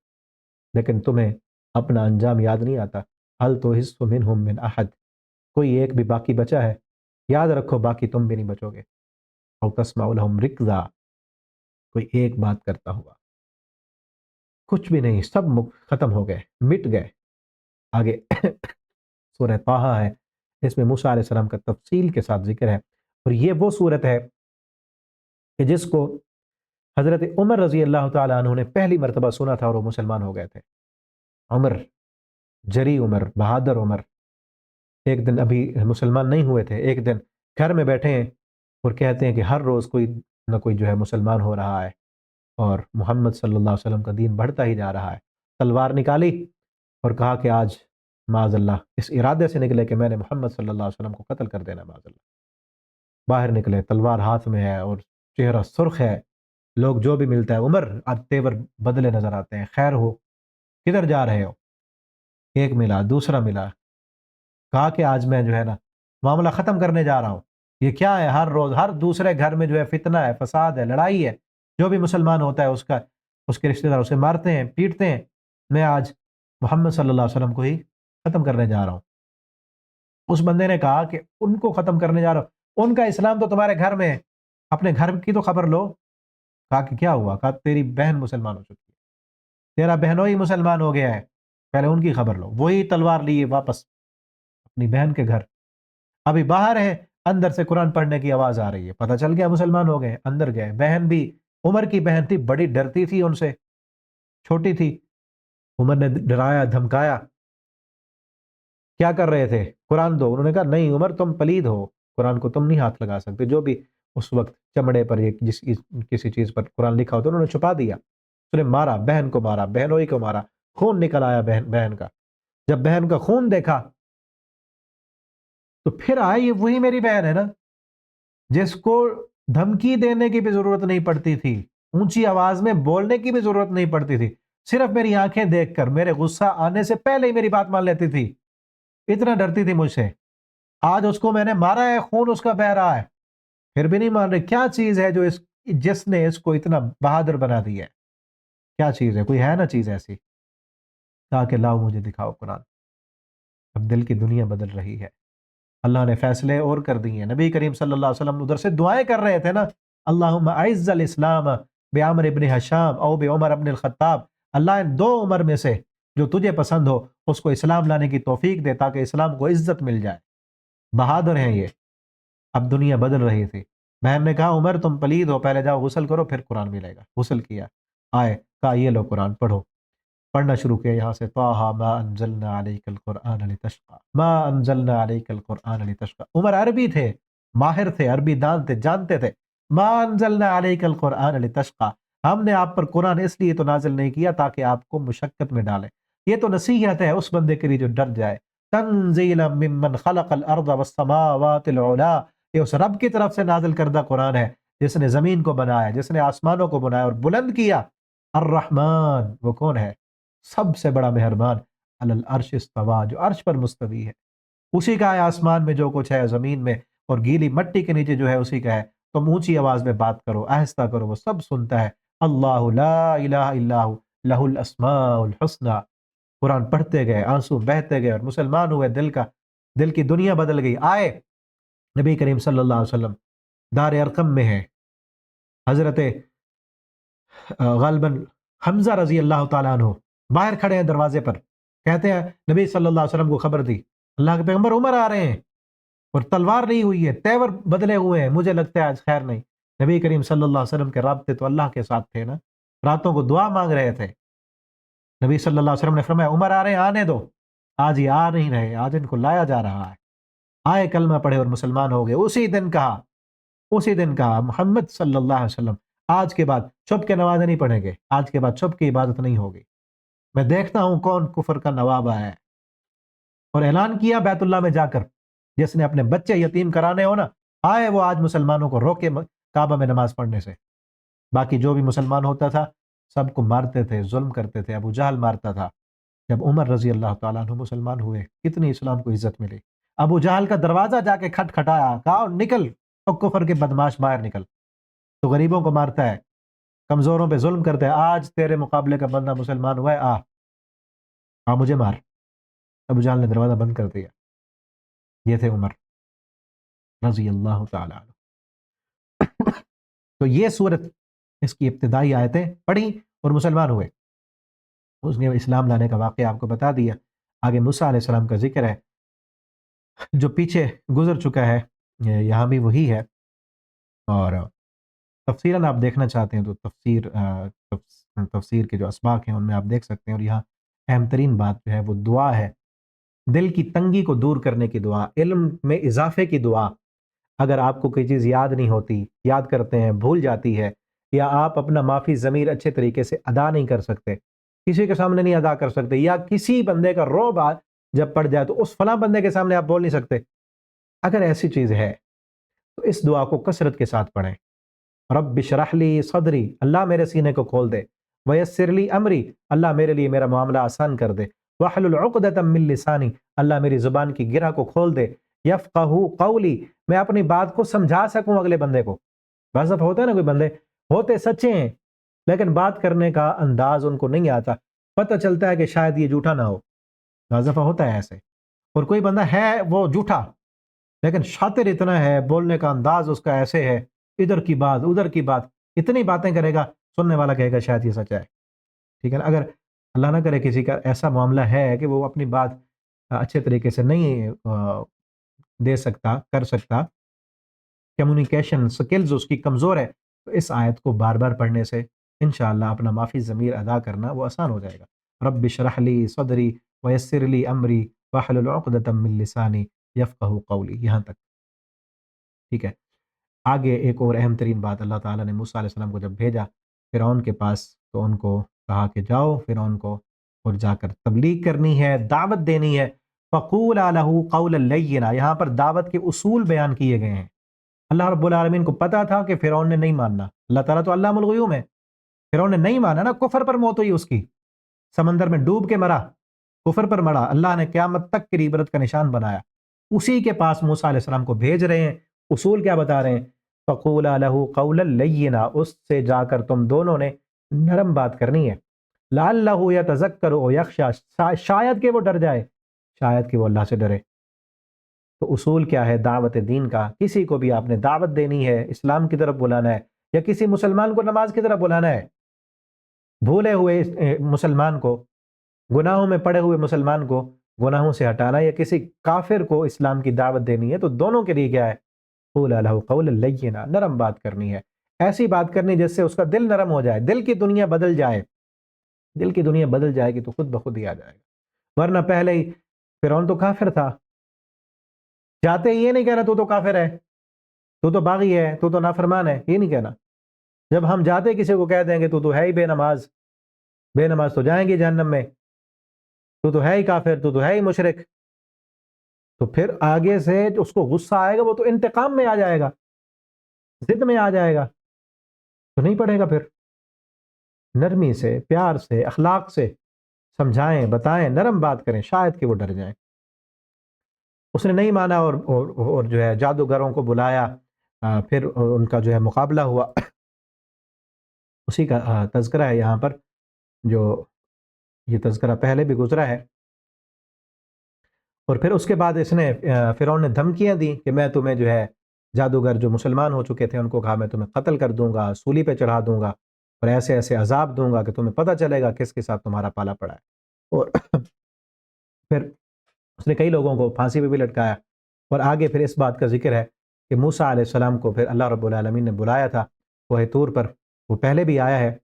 لیکن تمہیں اپنا انجام یاد نہیں آتا۔ حل تحس منہم من احد، کوئی ایک بھی باقی بچا ہے؟ یاد رکھو باقی تم بھی نہیں بچو گے۔ او تسمع لہم رکزا، کوئی ایک بات کرتا ہوا، کچھ بھی نہیں، سب ختم ہو گئے، مٹ گئے۔ آگے سورہ طٰہٰ ہے، اس میں موسیٰ علیہ السلام کا تفصیل کے ساتھ ذکر ہے، اور یہ وہ صورت ہے کہ جس کو حضرت عمر رضی اللہ تعالیٰ عنہ نے پہلی مرتبہ سنا تھا اور وہ مسلمان ہو گئے تھے۔ عمر، جری عمر، بہادر عمر، ایک دن ابھی مسلمان نہیں ہوئے تھے، ایک دن گھر میں بیٹھے ہیں اور کہتے ہیں کہ ہر روز کوئی نہ کوئی جو ہے مسلمان ہو رہا ہے، اور محمد صلی اللہ علیہ وسلم کا دین بڑھتا ہی جا رہا ہے۔ تلوار نکالی اور کہا کہ آج معاذ اللہ اس ارادے سے نکلے کہ میں نے محمد صلی اللہ علیہ وسلم کو قتل کر دینا، معاذ اللہ۔ باہر نکلے، تلوار ہاتھ میں ہے اور چہرہ سرخ ہے، لوگ جو بھی ملتا ہے، عمر آج تیور بدلے نظر آتے ہیں، خیر ہو، کدھر جا رہے ہو؟ ایک ملا، دوسرا ملا، کہا کہ آج میں جو ہے نا معاملہ ختم کرنے جا رہا ہوں، یہ کیا ہے، ہر روز ہر دوسرے گھر میں جو ہے فتنہ ہے، فساد ہے، لڑائی ہے، جو بھی مسلمان ہوتا ہے اس کے رشتہ دار اسے مارتے ہیں، پیٹتے ہیں، میں آج محمد صلی اللہ علیہ وسلم کو ہی ختم کرنے جا رہا ہوں۔ اس بندے نے کہا کہ ان کو ختم کرنے جا رہا ہوں، ان کا اسلام تو تمہارے گھر میں ہے، اپنے گھر کی تو خبر لو۔ کہا کہ کیا ہوا؟ کہا تیری بہن مسلمان ہو چکی ہے، تیرا بہنوئی مسلمان ہو گیا ہے، پہلے ان کی خبر لو۔ وہی تلوار لیے واپس اپنی بہن کے گھر، ابھی باہر ہے، اندر سے قرآن پڑھنے کی آواز آ رہی ہے، پتہ چل گیا مسلمان ہو گئے، اندر گئے، بہن بھی، عمر کی بہن تھی، بڑی ڈرتی تھی ان سے، چھوٹی تھی، عمر نے ڈرایا دھمکایا، کیا کر رہے تھے؟ قرآن دو۔ انہوں نے کہا نہیں عمر تم پلید ہو، قرآن کو تم نہیں ہاتھ لگا سکتے، جو بھی اس وقت چمڑے پر کسی چیز پر قرآن لکھا ہوتا انہوں نے چھپا دیا، اس نے مارا، بہن کو مارا، بہنوئی کو مارا، خون نکل آیا بہن کا۔ جب بہن کا خون دیکھا تو پھر آئی، وہی میری بہن ہے نا جس کو دھمکی دینے کی بھی ضرورت نہیں پڑتی تھی، اونچی آواز میں بولنے کی بھی ضرورت نہیں پڑتی تھی، صرف میری آنکھیں دیکھ کر میرے غصہ آنے سے پہلے ہی میری بات مان لیتی تھی، اتنا ڈرتی تھی مجھ سے۔ آج اس کو میں نے مارا ہے، خون اس کا بہ رہا ہے، پھر بھی نہیں مان رہے۔ کیا چیز ہے جو جس نے اس کو اتنا بہادر بنا دیا ہے؟ کیا چیز ہے؟ کوئی ہے نا چیز ایسی؟ تاکہ لاؤ مجھے دکھاؤ قرآن۔ اب دل کی دنیا بدل رہی ہے، اللہ نے فیصلے اور کر دیے ہیں۔ نبی کریم صلی اللہ علیہ وسلم ادھر سے دعائیں کر رہے تھے نا اللہم اعز الاسلام بعمر ابن حشام او بعمر ابن الخطاب، اللہ ان دو عمر میں سے جو تجھے پسند ہو اس کو اسلام لانے کی توفیق دے تاکہ اسلام کو عزت مل جائے۔ بہادر ہیں یہ۔ اب دنیا بدل رہی تھی، بہن نے کہا عمر تم پلید ہو، پہلے جاؤ غسل کرو پھر قرآن ملے گا۔ غسل کیا، آئے، کہا یہ لو قرآن پڑھو، پڑھنا شروع کیا یہاں سے، طٰہٰ ما انزلنا علیک القرآن لتشقیٰ، ما انزلنا علیک القرآن لتشقیٰ۔ عمر عربی تھے، ماہر تھے، عربی دان تھے، جانتے تھے۔ ما انزلنا علیک القرآن لتشقیٰ، ہم نے آپ پر قرآن اس لیے تو نازل نہیں کیا تاکہ آپ کو مشقت میں ڈالیں، یہ تو نصیحت ہے اس بندے کے لیے جو ڈر جائے۔ تنزیلا ممن خلق الارض والسماوات العلا، یہ اس رب کی طرف سے نازل کردہ قرآن ہے جس نے زمین کو بنایا، جس نے آسمانوں کو بنایا اور بلند کیا۔ الرحمن، وہ کون ہے؟ سب سے بڑا مہربان، علی العرش استویٰ، جو عرش پر مستوی ہے، اسی کا ہے آسمان میں جو کچھ ہے، زمین میں اور گیلی مٹی کے نیچے جو ہے اسی کا ہے۔ تم اونچی آواز میں بات کرو، آہستہ کرو، وہ سب سنتا ہے۔ اللہ لا الہ الا ہو لہ الاسماء الحسنی۔ قرآن پڑھتے گئے، آنسو بہتے گئے اور مسلمان ہوئے، دل کی دنیا بدل گئی۔ آئے نبی کریم صلی اللہ علیہ وسلم دار ارقم میں ہے، حضرت غالباً حمزہ رضی اللہ تعالیٰ عنہ باہر کھڑے ہیں دروازے پر، کہتے ہیں نبی صلی اللہ علیہ وسلم کو خبر دی اللہ کے پیغمبر عمر آ رہے ہیں اور تلوار نہیں ہوئی ہے، تیور بدلے ہوئے ہیں، مجھے لگتا ہے آج خیر نہیں۔ نبی کریم صلی اللہ علیہ وسلم کے رابطے تو اللہ کے ساتھ تھے نا، راتوں کو دعا مانگ رہے تھے۔ نبی صلی اللہ علیہ وسلم نے فرمایا عمر آ رہے ہیں، آنے دو۔ آج یہ آ نہیں رہے، آج ان کو لایا جا رہا ہے۔ آئے، کلمہ پڑھے اور مسلمان ہو گئے۔ اسی دن کہا محمد صلی اللہ علیہ وسلم آج کے بعد چھپ کے نمازیں نہیں پڑھیں گے، آج کے بعد چھپ کی عبادت نہیں ہوگی، میں دیکھتا ہوں کون کفر کا نواب آیا ہے۔ اور اعلان کیا بیت اللہ میں جا کر، جس نے اپنے بچے یتیم کرانے ہو نا، آئے وہ آج مسلمانوں کو روکے کعبہ میں نماز پڑھنے سے۔ باقی جو بھی مسلمان ہوتا تھا سب کو مارتے تھے، ظلم کرتے تھے، ابو جہل مارتا تھا۔ جب عمر رضی اللہ تعالیٰ عنہ مسلمان ہوئے، کتنی اسلام کو عزت ملی۔ ابو جہل کا دروازہ جا کے کھٹکھٹایا، کہا نکل تو کفر کے بدماش، باہر نکل، تو غریبوں کو مارتا ہے، کمزوروں پہ ظلم کرتا ہے، آج تیرے مقابلے کا بندہ مسلمان ہوا ہے، آ مجھے مار۔ ابو جہل نے دروازہ بند کر دیا۔ یہ تھے عمر رضی اللہ تعالیٰ عنہ۔ تو یہ صورت، اس کی ابتدائی آیتیں پڑھی اور مسلمان ہوئے، اس نے اسلام لانے کا واقعہ آپ کو بتا دیا۔ آگے موسیٰ علیہ السلام کا ذکر ہے جو پیچھے گزر چکا ہے، یہاں بھی وہی ہے، اور تفسیراً آپ دیکھنا چاہتے ہیں تو تفسیر کے جو اسباق ہیں ان میں آپ دیکھ سکتے ہیں۔ اور یہاں اہم ترین بات جو ہے وہ دعا ہے، دل کی تنگی کو دور کرنے کی دعا، علم میں اضافے کی دعا۔ اگر آپ کو کوئی چیز یاد نہیں ہوتی، یاد کرتے ہیں بھول جاتی ہے، یا آپ اپنا معافی ضمیر اچھے طریقے سے ادا نہیں کر سکتے، کسی کے سامنے نہیں ادا کر سکتے، یا کسی بندے کا رعب جب پڑ جائے تو اس فلاں بندے کے سامنے آپ بول نہیں سکتے، اگر ایسی چیز ہے تو اس دعا کو کثرت کے ساتھ پڑھیں۔ رب اشرح لی صدری، اللہ میرے سینے کو کھول دے، ویسر لی امری، اللہ میرے لیے میرا معاملہ آسان کر دے، واحلل عقدۃ من لسانی، اللہ میری زبان کی گرہ کو کھول دے، یفقہوا قولی، میں اپنی بات کو سمجھا سکوں اگلے بندے کو۔ بعض دفعہ ہوتا ہے نا کوئی بندے ہوتے سچے ہیں لیکن بات کرنے کا انداز ان کو نہیں آتا، پتہ چلتا ہے کہ شاید یہ جھوٹا نہ ہو، بعض دفعہ ہوتا ہے ایسے۔ اور کوئی بندہ ہے وہ جھوٹا لیکن شاطر اتنا ہے، بولنے کا انداز اس کا ایسے ہے، ادھر کی بات ادھر کی بات، اتنی باتیں کرے گا سننے والا کہے گا شاید یہ سچا ہے، ٹھیک ہے نا۔ اگر اللہ نہ کرے کسی کا ایسا معاملہ ہے کہ وہ اپنی بات اچھے طریقے سے نہیں دے سکتا، کر سکتا، کمیونیکیشن سکلز اس کی کمزور ہے، تو اس آیت کو بار بار پڑھنے سے انشاءاللہ اپنا معافی ضمیر ادا کرنا وہ آسان ہو جائے گا۔ رب اشرح لی صدری ویسر لی امری واحلل عقدۃ من لسانی یفقہوا قولی، یہاں تک ٹھیک ہے۔ آگے ایک اور اہم ترین بات، اللہ تعالیٰ نے موسیٰ علیہ السلام کو جب بھیجا فرعون کے پاس تو ان کو کہا کہ جاؤ فرعون کو اور جا کر تبلیغ کرنی ہے، دعوت دینی ہے۔ فَقُولَا لَهُ قَوْلًا لَيِّنًا، یہاں پر دعوت کے اصول بیان کیے گئے ہیں۔ اللہ رب العالمین کو پتا تھا کہ فرعون نے نہیں ماننا، اللہ تعالیٰ تو علام الغیوب ہے، فرعون نے نہیں مانا نا، کفر پر موت ہوئی اس کی، سمندر میں ڈوب کے مرا، کفر پر مرا، اللہ نے قیامت تک کی عبرت کا نشان بنایا۔ اسی کے پاس موسیٰ علیہ السلام کو بھیج رہے ہیں، اصول کیا بتا رہے ہیں؟ فَقُولَا لَهُ قَوْلًا لَيِّنًا، اس سے جا کر تم دونوں نے نرم بات کرنی ہے۔ لَعَلَّهُ يَتَذَكَّرُ أَوْ يَخْشَىٰ، شاید کہ وہ ڈر جائے، شاید کہ وہ اللہ سے ڈرے۔ تو اصول کیا ہے دعوت دین کا؟ کسی کو بھی آپ نے دعوت دینی ہے، اسلام کی طرف بلانا ہے، یا کسی مسلمان کو نماز کی طرف بلانا ہے، بھولے ہوئے مسلمان کو، گناہوں میں پڑے ہوئے مسلمان کو گناہوں سے ہٹانا، یا کسی کافر کو اسلام کی دعوت دینی ہے، تو دونوں کے لیے کیا ہے؟ قول لہ قولا لینا، نرم بات کرنی ہے، ایسی بات کرنی جس سے اس کا دل نرم ہو جائے، دل کی دنیا بدل جائے، دل کی دنیا بدل جائے گی تو خود بخود ہی آ جائے گا، ورنہ پہلے ہی فرعون تو کافر تھا، جاتے ہی یہ نہیں کہنا تو کافر ہے، تو باغی ہے، تو نافرمان ہے، یہ نہیں کہنا۔ جب ہم جاتے کسی کو کہہ دیں گے تو ہے ہی بے نماز، بے نماز تو جائیں گے جہنم میں، تو ہے ہی کافر، تو ہے ہی مشرک، تو پھر آگے سے جو اس کو غصہ آئے گا وہ تو انتقام میں آ جائے گا، ضد میں آ جائے گا، تو نہیں پڑھے گا۔ پھر نرمی سے، پیار سے، اخلاق سے سمجھائیں، بتائیں، نرم بات کریں، شاید کہ وہ ڈر جائیں۔ اس نے نہیں مانا اور جو ہے جادوگروں کو بلایا، پھر ان کا جو ہے مقابلہ ہوا، اسی کا تذکرہ ہے یہاں پر، جو یہ تذکرہ پہلے بھی گزرا ہے۔ اور پھر اس کے بعد اس نے فرعون نے دھمکیاں دی کہ میں تمہیں جو ہے جادوگر جو مسلمان ہو چکے تھے ان کو کہا میں تمہیں قتل کر دوں گا، سولی پہ چڑھا دوں گا، اور ایسے ایسے عذاب دوں گا کہ تمہیں پتہ چلے گا کس کے ساتھ تمہارا پالا پڑا ہے۔ اور پھر اس نے کئی لوگوں کو پھانسی پہ بھی لٹکایا، اور آگے پھر اس بات کا ذکر ہے کہ موسیٰ علیہ السلام کو پھر اللہ رب العالمین نے بلایا تھا کوہ طور پر، وہ پہلے بھی آیا ہے،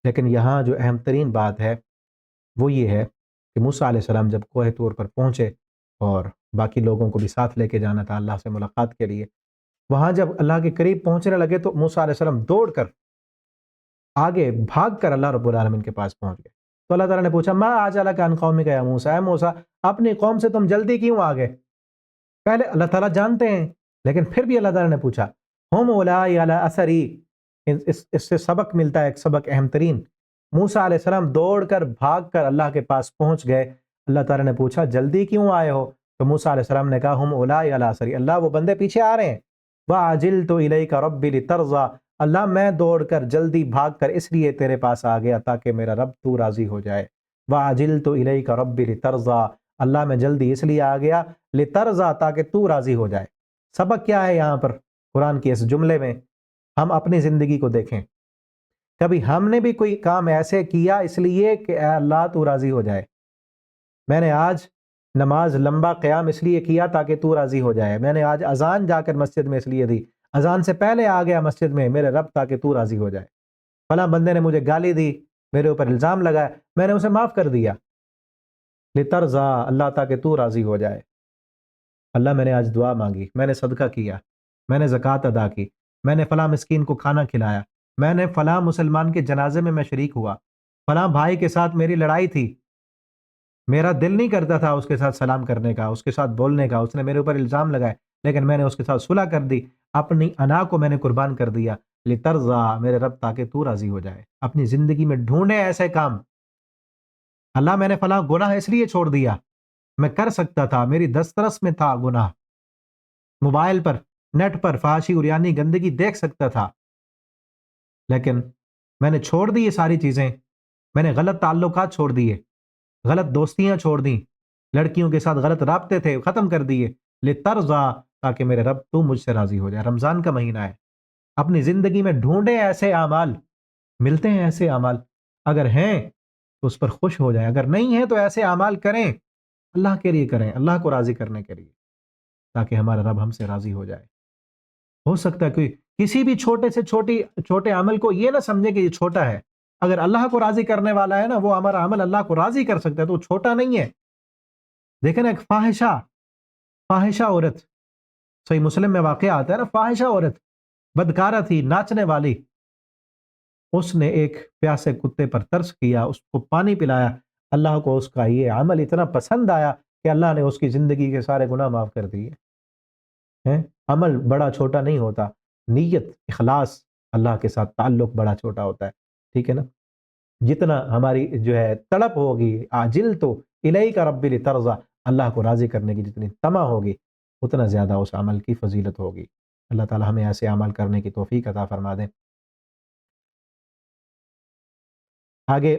لیکن یہاں جو اہم ترین بات ہے وہ یہ ہے کہ موسیٰ علیہ السلام جب کوہ طور پر پہنچے اور باقی لوگوں کو بھی ساتھ لے کے جانا تھا اللہ سے ملاقات کے لیے، وہاں جب اللہ کے قریب پہنچنے لگے تو موسیٰ علیہ السلام دوڑ کر آگے بھاگ کر اللہ رب العالمین کے پاس پہنچ گئے۔ تو اللہ تعالیٰ نے پوچھا ما عجلک عن قومک یا موسیٰ، اے موسیٰ اپنی قوم سے تم جلدی کیوں آگے؟ پہلے اللہ تعالیٰ جانتے ہیں، لیکن پھر بھی اللہ تعالیٰ نے پوچھا ہم اولائی علی اثری، اس سے سبق ملتا ہے، ایک سبق اہم ترین۔ موسیٰ علیہ السلام دوڑ کر بھاگ کر اللہ کے پاس پہنچ گئے، اللہ تعالیٰ نے پوچھا جلدی کیوں آئے ہو؟ تو موسیٰ علیہ السلام نے کہا ہم اولائی علی اثری، اللہ وہ بندے پیچھے آ رہے ہیں، وَعَجِلْتُ إِلَيْكَ رَبِّ لِتَرْضَىٰ، اللہ میں دوڑ کر جلدی بھاگ کر اس لیے تیرے پاس آ گیا تاکہ میرا رب تو راضی ہو جائے۔ وَعَجِلْتُ إِلَيْكَ رَبِّ لِتَرْضَىٰ، اللہ میں جلدی اس لیے آ گیا لِتَرْضَىٰ تاکہ تو راضی ہو جائے۔ سبق کیا ہے یہاں پر قرآن کی اس جملے میں؟ ہم اپنی زندگی کو دیکھیں، کبھی ہم نے بھی کوئی کام ایسے کیا اس لیے کہ اے اللہ تو راضی ہو جائے؟ میں نے آج نماز لمبا قیام اس لیے کیا تاکہ تو راضی ہو جائے، میں نے آج اذان جا کر مسجد میں اس لیے دی، اذان سے پہلے آ گیا مسجد میں میرے رب تاکہ تو راضی ہو جائے، فلاں بندے نے مجھے گالی دی، میرے اوپر الزام لگایا، میں نے اسے معاف کر دیا، لترضا، اللہ تاکہ تو راضی ہو جائے۔ اللہ میں نے آج دعا مانگی، میں نے صدقہ کیا، میں نے زکوٰۃ ادا کی، میں نے فلاں مسکین کو کھانا کھلایا، میں نے فلاں مسلمان کے جنازے میں شریک ہوا، فلاں بھائی کے ساتھ میری لڑائی تھی، میرا دل نہیں کرتا تھا اس کے ساتھ سلام کرنے کا، اس کے ساتھ بولنے کا، اس نے میرے اوپر الزام لگائے، لیکن میں نے اس کے ساتھ صلح کر دی، اپنی انا کو میں نے قربان کر دیا، لترضا، میرے رب تاکہ تو راضی ہو جائے۔ اپنی زندگی میں ڈھونڈے ایسے کام، اللہ میں نے فلاں گناہ اس لیے چھوڑ دیا، میں کر سکتا تھا، میری دسترس میں تھا گناہ، موبائل پر، نیٹ پر فحاشی عریانی گندگی دیکھ سکتا تھا، لیکن میں نے چھوڑ دی یہ ساری چیزیں، میں نے غلط تعلقات چھوڑ دیے، غلط دوستیاں چھوڑ دیں، لڑکیوں کے ساتھ غلط رابطے تھے ختم کر دیے، لترضا، تاکہ میرے رب تو مجھ سے راضی ہو جائے۔ رمضان کا مہینہ ہے، اپنی زندگی میں ڈھونڈیں ایسے اعمال، ملتے ہیں ایسے اعمال، اگر ہیں تو اس پر خوش ہو جائیں، اگر نہیں ہیں تو ایسے اعمال کریں، اللہ کے لیے کریں، اللہ کو راضی کرنے کے لیے، تاکہ ہمارا رب ہم سے راضی ہو جائے۔ ہو سکتا ہے کوئی کسی بھی چھوٹے سے چھوٹے عمل کو یہ نہ سمجھے کہ یہ چھوٹا ہے، اگر اللہ کو راضی کرنے والا ہے نا، وہ ہمارا عمل اللہ کو راضی کر سکتا ہے تو وہ چھوٹا نہیں ہے۔ دیکھیں نا، ایک فاحشہ عورت، صحیح مسلم میں واقعہ آتا ہے نا، فاحشہ عورت بدکارہ تھی، ناچنے والی، اس نے ایک پیاسے کتے پر ترس کیا، اس کو پانی پلایا، اللہ کو اس کا یہ عمل اتنا پسند آیا کہ اللہ نے اس کی زندگی کے سارے گناہ معاف کر دیے ہیں۔ عمل بڑا چھوٹا نہیں ہوتا، نیت، اخلاص، اللہ کے ساتھ تعلق بڑا چھوٹا ہوتا ہے، ٹھیک ہے نا؟ جتنا ہماری جو ہے تڑپ ہوگی، عاجل تو الیک رب لترضا، اللہ کو راضی کرنے کی جتنی طمع ہوگی اتنا زیادہ اس عمل کی فضیلت ہوگی۔ اللہ تعالی ہمیں ایسے عمل کرنے کی توفیق عطا فرما دیں۔ آگے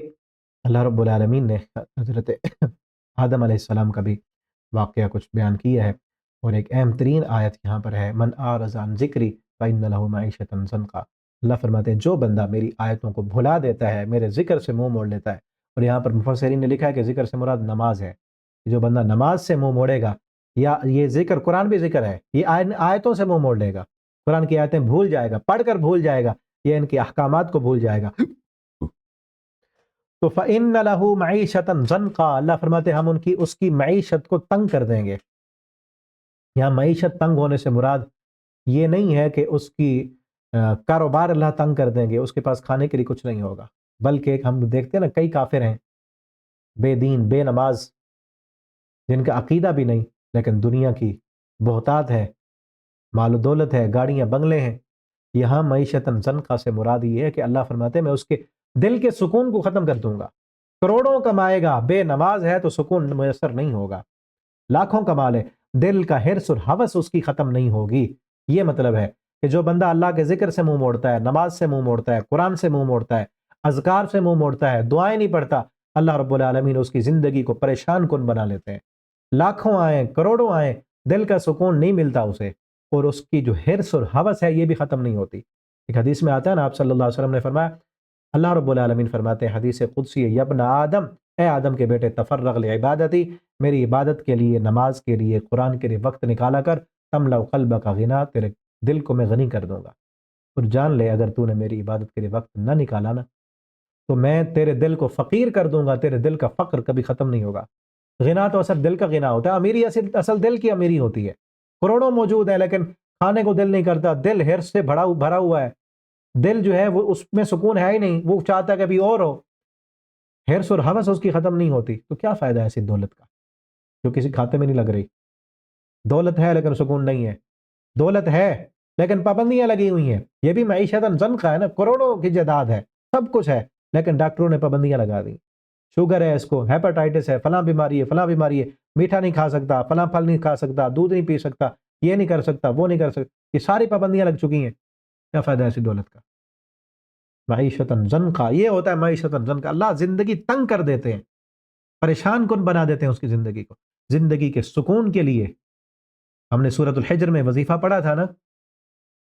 اللہ رب العالمین نے حضرت آدم علیہ السلام کا بھی واقعہ کچھ بیان کیا ہے، اور ایک اہم ترین آیت یہاں پر ہے، من اعرض عن ذکری فإن له معیشۃ ضنکا، اللہ فرماتے ہیں جو بندہ میری آیتوں کو بھلا دیتا ہے، میرے ذکر سے منہ موڑ لیتا ہے، اور یہاں پر مفسرین نے لکھا ہے کہ ذکر سے مراد نماز ہے، جو بندہ نماز سے منہ موڑے گا، یا یہ ذکر قرآن بھی ذکر ہے، یہ آیتوں سے منہ موڑ لے گا، قرآن کی آیتیں بھول جائے گا، پڑھ کر بھول جائے گا، یہ ان کے احکامات کو بھول جائے گا، تو فَإِنَّ لَهُ مَعِيشَةً ضَنْقًا، اللہ فرماتے ہیں ہم اس کی معیشت کو تنگ کر دیں گے۔ یہاں معیشت تنگ ہونے سے مراد یہ نہیں ہے کہ اس کی کاروبار اللہ تنگ کر دیں گے، اس کے پاس کھانے کے لیے کچھ نہیں ہوگا، بلکہ ہم دیکھتے ہیں نا کئی کافر ہیں، بے دین بے نماز، جن کا عقیدہ بھی نہیں، لیکن دنیا کی بہتات ہے، مال و دولت ہے، گاڑیاں بنگلے ہیں۔ یہاں معیشتاً ضنقا سے مراد یہ ہے کہ اللہ فرماتے ہیں میں اس کے دل کے سکون کو ختم کر دوں گا، کروڑوں کمائے گا، بے نماز ہے تو سکون میسر نہیں ہوگا، لاکھوں کما لے، دل کا حرص اور ہوس اس کی ختم نہیں ہوگی۔ یہ مطلب ہے کہ جو بندہ اللہ کے ذکر سے منہ موڑتا ہے، نماز سے منہ موڑتا ہے، قرآن سے منہ موڑتا ہے، اذکار سے منہ موڑتا ہے، دعائیں نہیں پڑھتا، اللہ رب العالمین اس کی زندگی کو پریشان کن بنا لیتے ہیں، لاکھوں آئیں کروڑوں آئیں، دل کا سکون نہیں ملتا اسے، اور اس کی جو حرص اور ہوس ہے یہ بھی ختم نہیں ہوتی۔ ایک حدیث میں آتا ہے نا، آپ صلی اللہ علیہ وسلم نے فرمایا، اللہ رب العالمین فرماتے ہیں حدیث قدسی، یا ابن آدم، اے آدم کے بیٹے، تفرغ لعبادتی، میری عبادت کے لیے، نماز کے لیے، قرآن کے لیے وقت نکالا کر، تملأ قلبک غنا، تیرے دل کو میں غنی کر دوں گا، اور جان لے اگر تو نے میری عبادت کے لیے وقت نہ نکالا نا، تو میں تیرے دل کو فقیر کر دوں گا، تیرے دل کا فقر کبھی ختم نہیں ہوگا۔ غنا تو اصل دل کا غنا ہوتا ہے، امیری اصل دل کی امیری ہوتی ہے، کروڑوں موجود ہے لیکن کھانے کو دل نہیں کرتا، دل حرص سے بھرا ہوا ہے، دل جو ہے وہ اس میں سکون ہے ہی نہیں، وہ چاہتا ہے کہ ابھی اور ہو، حرص اور ہوس اس کی ختم نہیں ہوتی، تو کیا فائدہ ہے ایسی دولت کا جو کسی کھاتے میں نہیں لگ رہی؟ دولت ہے لیکن سکون نہیں ہے، دولت ہے لیکن پابندیاں لگی ہوئی ہیں، یہ بھی معیشت ضنقا ہے نا، کروڑوں کی جائیداد ہے، سب کچھ ہے، لیکن ڈاکٹروں نے پابندیاں لگا دی، شوگر ہے اس کو، ہیپاٹائٹس ہے، فلاں بیماری ہے، فلاں بیماری ہے، میٹھا نہیں کھا سکتا، فلاں پھل نہیں کھا سکتا، دودھ نہیں پی سکتا، یہ نہیں کر سکتا، وہ نہیں کر سکتا، یہ ساری پابندیاں لگ چکی ہیں، کیا فائدہ ہے ایسی دولت کا؟ معیشت ضنقا، یہ ہوتا ہے معیشت ضنقا، اللہ زندگی تنگ کر دیتے ہیں، پریشان کن بنا دیتے ہیں اس کی زندگی کو، زندگی کے سکون کے لیے ہم نے سورۃ الحجر میں وظیفہ پڑھا تھا نا،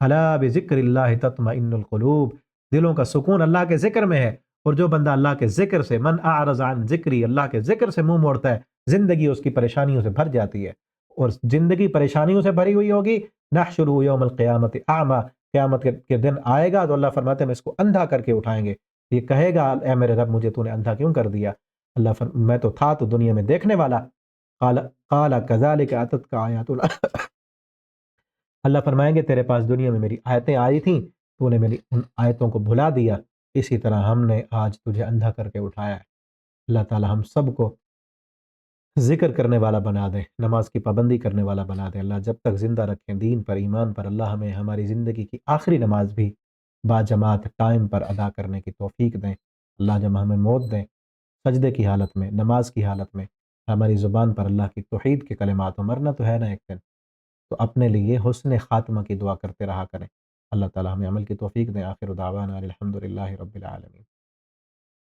الا بذکر اللہ تطمئن القلوب، دلوں کا سکون اللہ کے ذکر میں ہے، اور جو بندہ اللہ کے ذکر سے، من اعرض عن ذکری، اللہ کے ذکر سے منہ موڑتا ہے، زندگی اس کی پریشانیوں سے بھر جاتی ہے، اور زندگی پریشانیوں سے بھری ہوئی ہوگی، نحشرہ یوم القیامت اعمی، قیامت کے دن آئے گا تو اللہ فرماتے ہیں ہم اس کو اندھا کر کے اٹھائیں گے، یہ کہے گا اے میرے رب مجھے تو نے اندھا کیوں کر دیا؟ میں تو تھا تو دنیا میں دیکھنے والا، قال کذالک اتتک آیات اللہ فرمائیں گے تیرے پاس دنیا میں میری آیتیں آئی تھیں، تو نے میری ان آیتوں کو بھلا دیا، اسی طرح ہم نے آج تجھے اندھا کر کے اٹھایا ہے۔ اللہ تعالی ہم سب کو ذکر کرنے والا بنا دے، نماز کی پابندی کرنے والا بنا دے، اللہ جب تک زندہ رکھیں دین پر، ایمان پر، اللہ ہمیں ہماری زندگی کی آخری نماز بھی با جماعت ٹائم پر ادا کرنے کی توفیق دیں، اللہ جب ہمیں موت دیں سجدے کی حالت میں، نماز کی حالت میں، ہماری زبان پر اللہ کی توحید کے کلمات، مرنا تو ہے نا ایک دن، تو اپنے لیے حسن خاتمہ کی دعا کرتے رہا کریں۔ اللہ تعالی ہمیں عمل کی توفیق دیں۔ آخر دعوانا الحمدللہ رب العالمین۔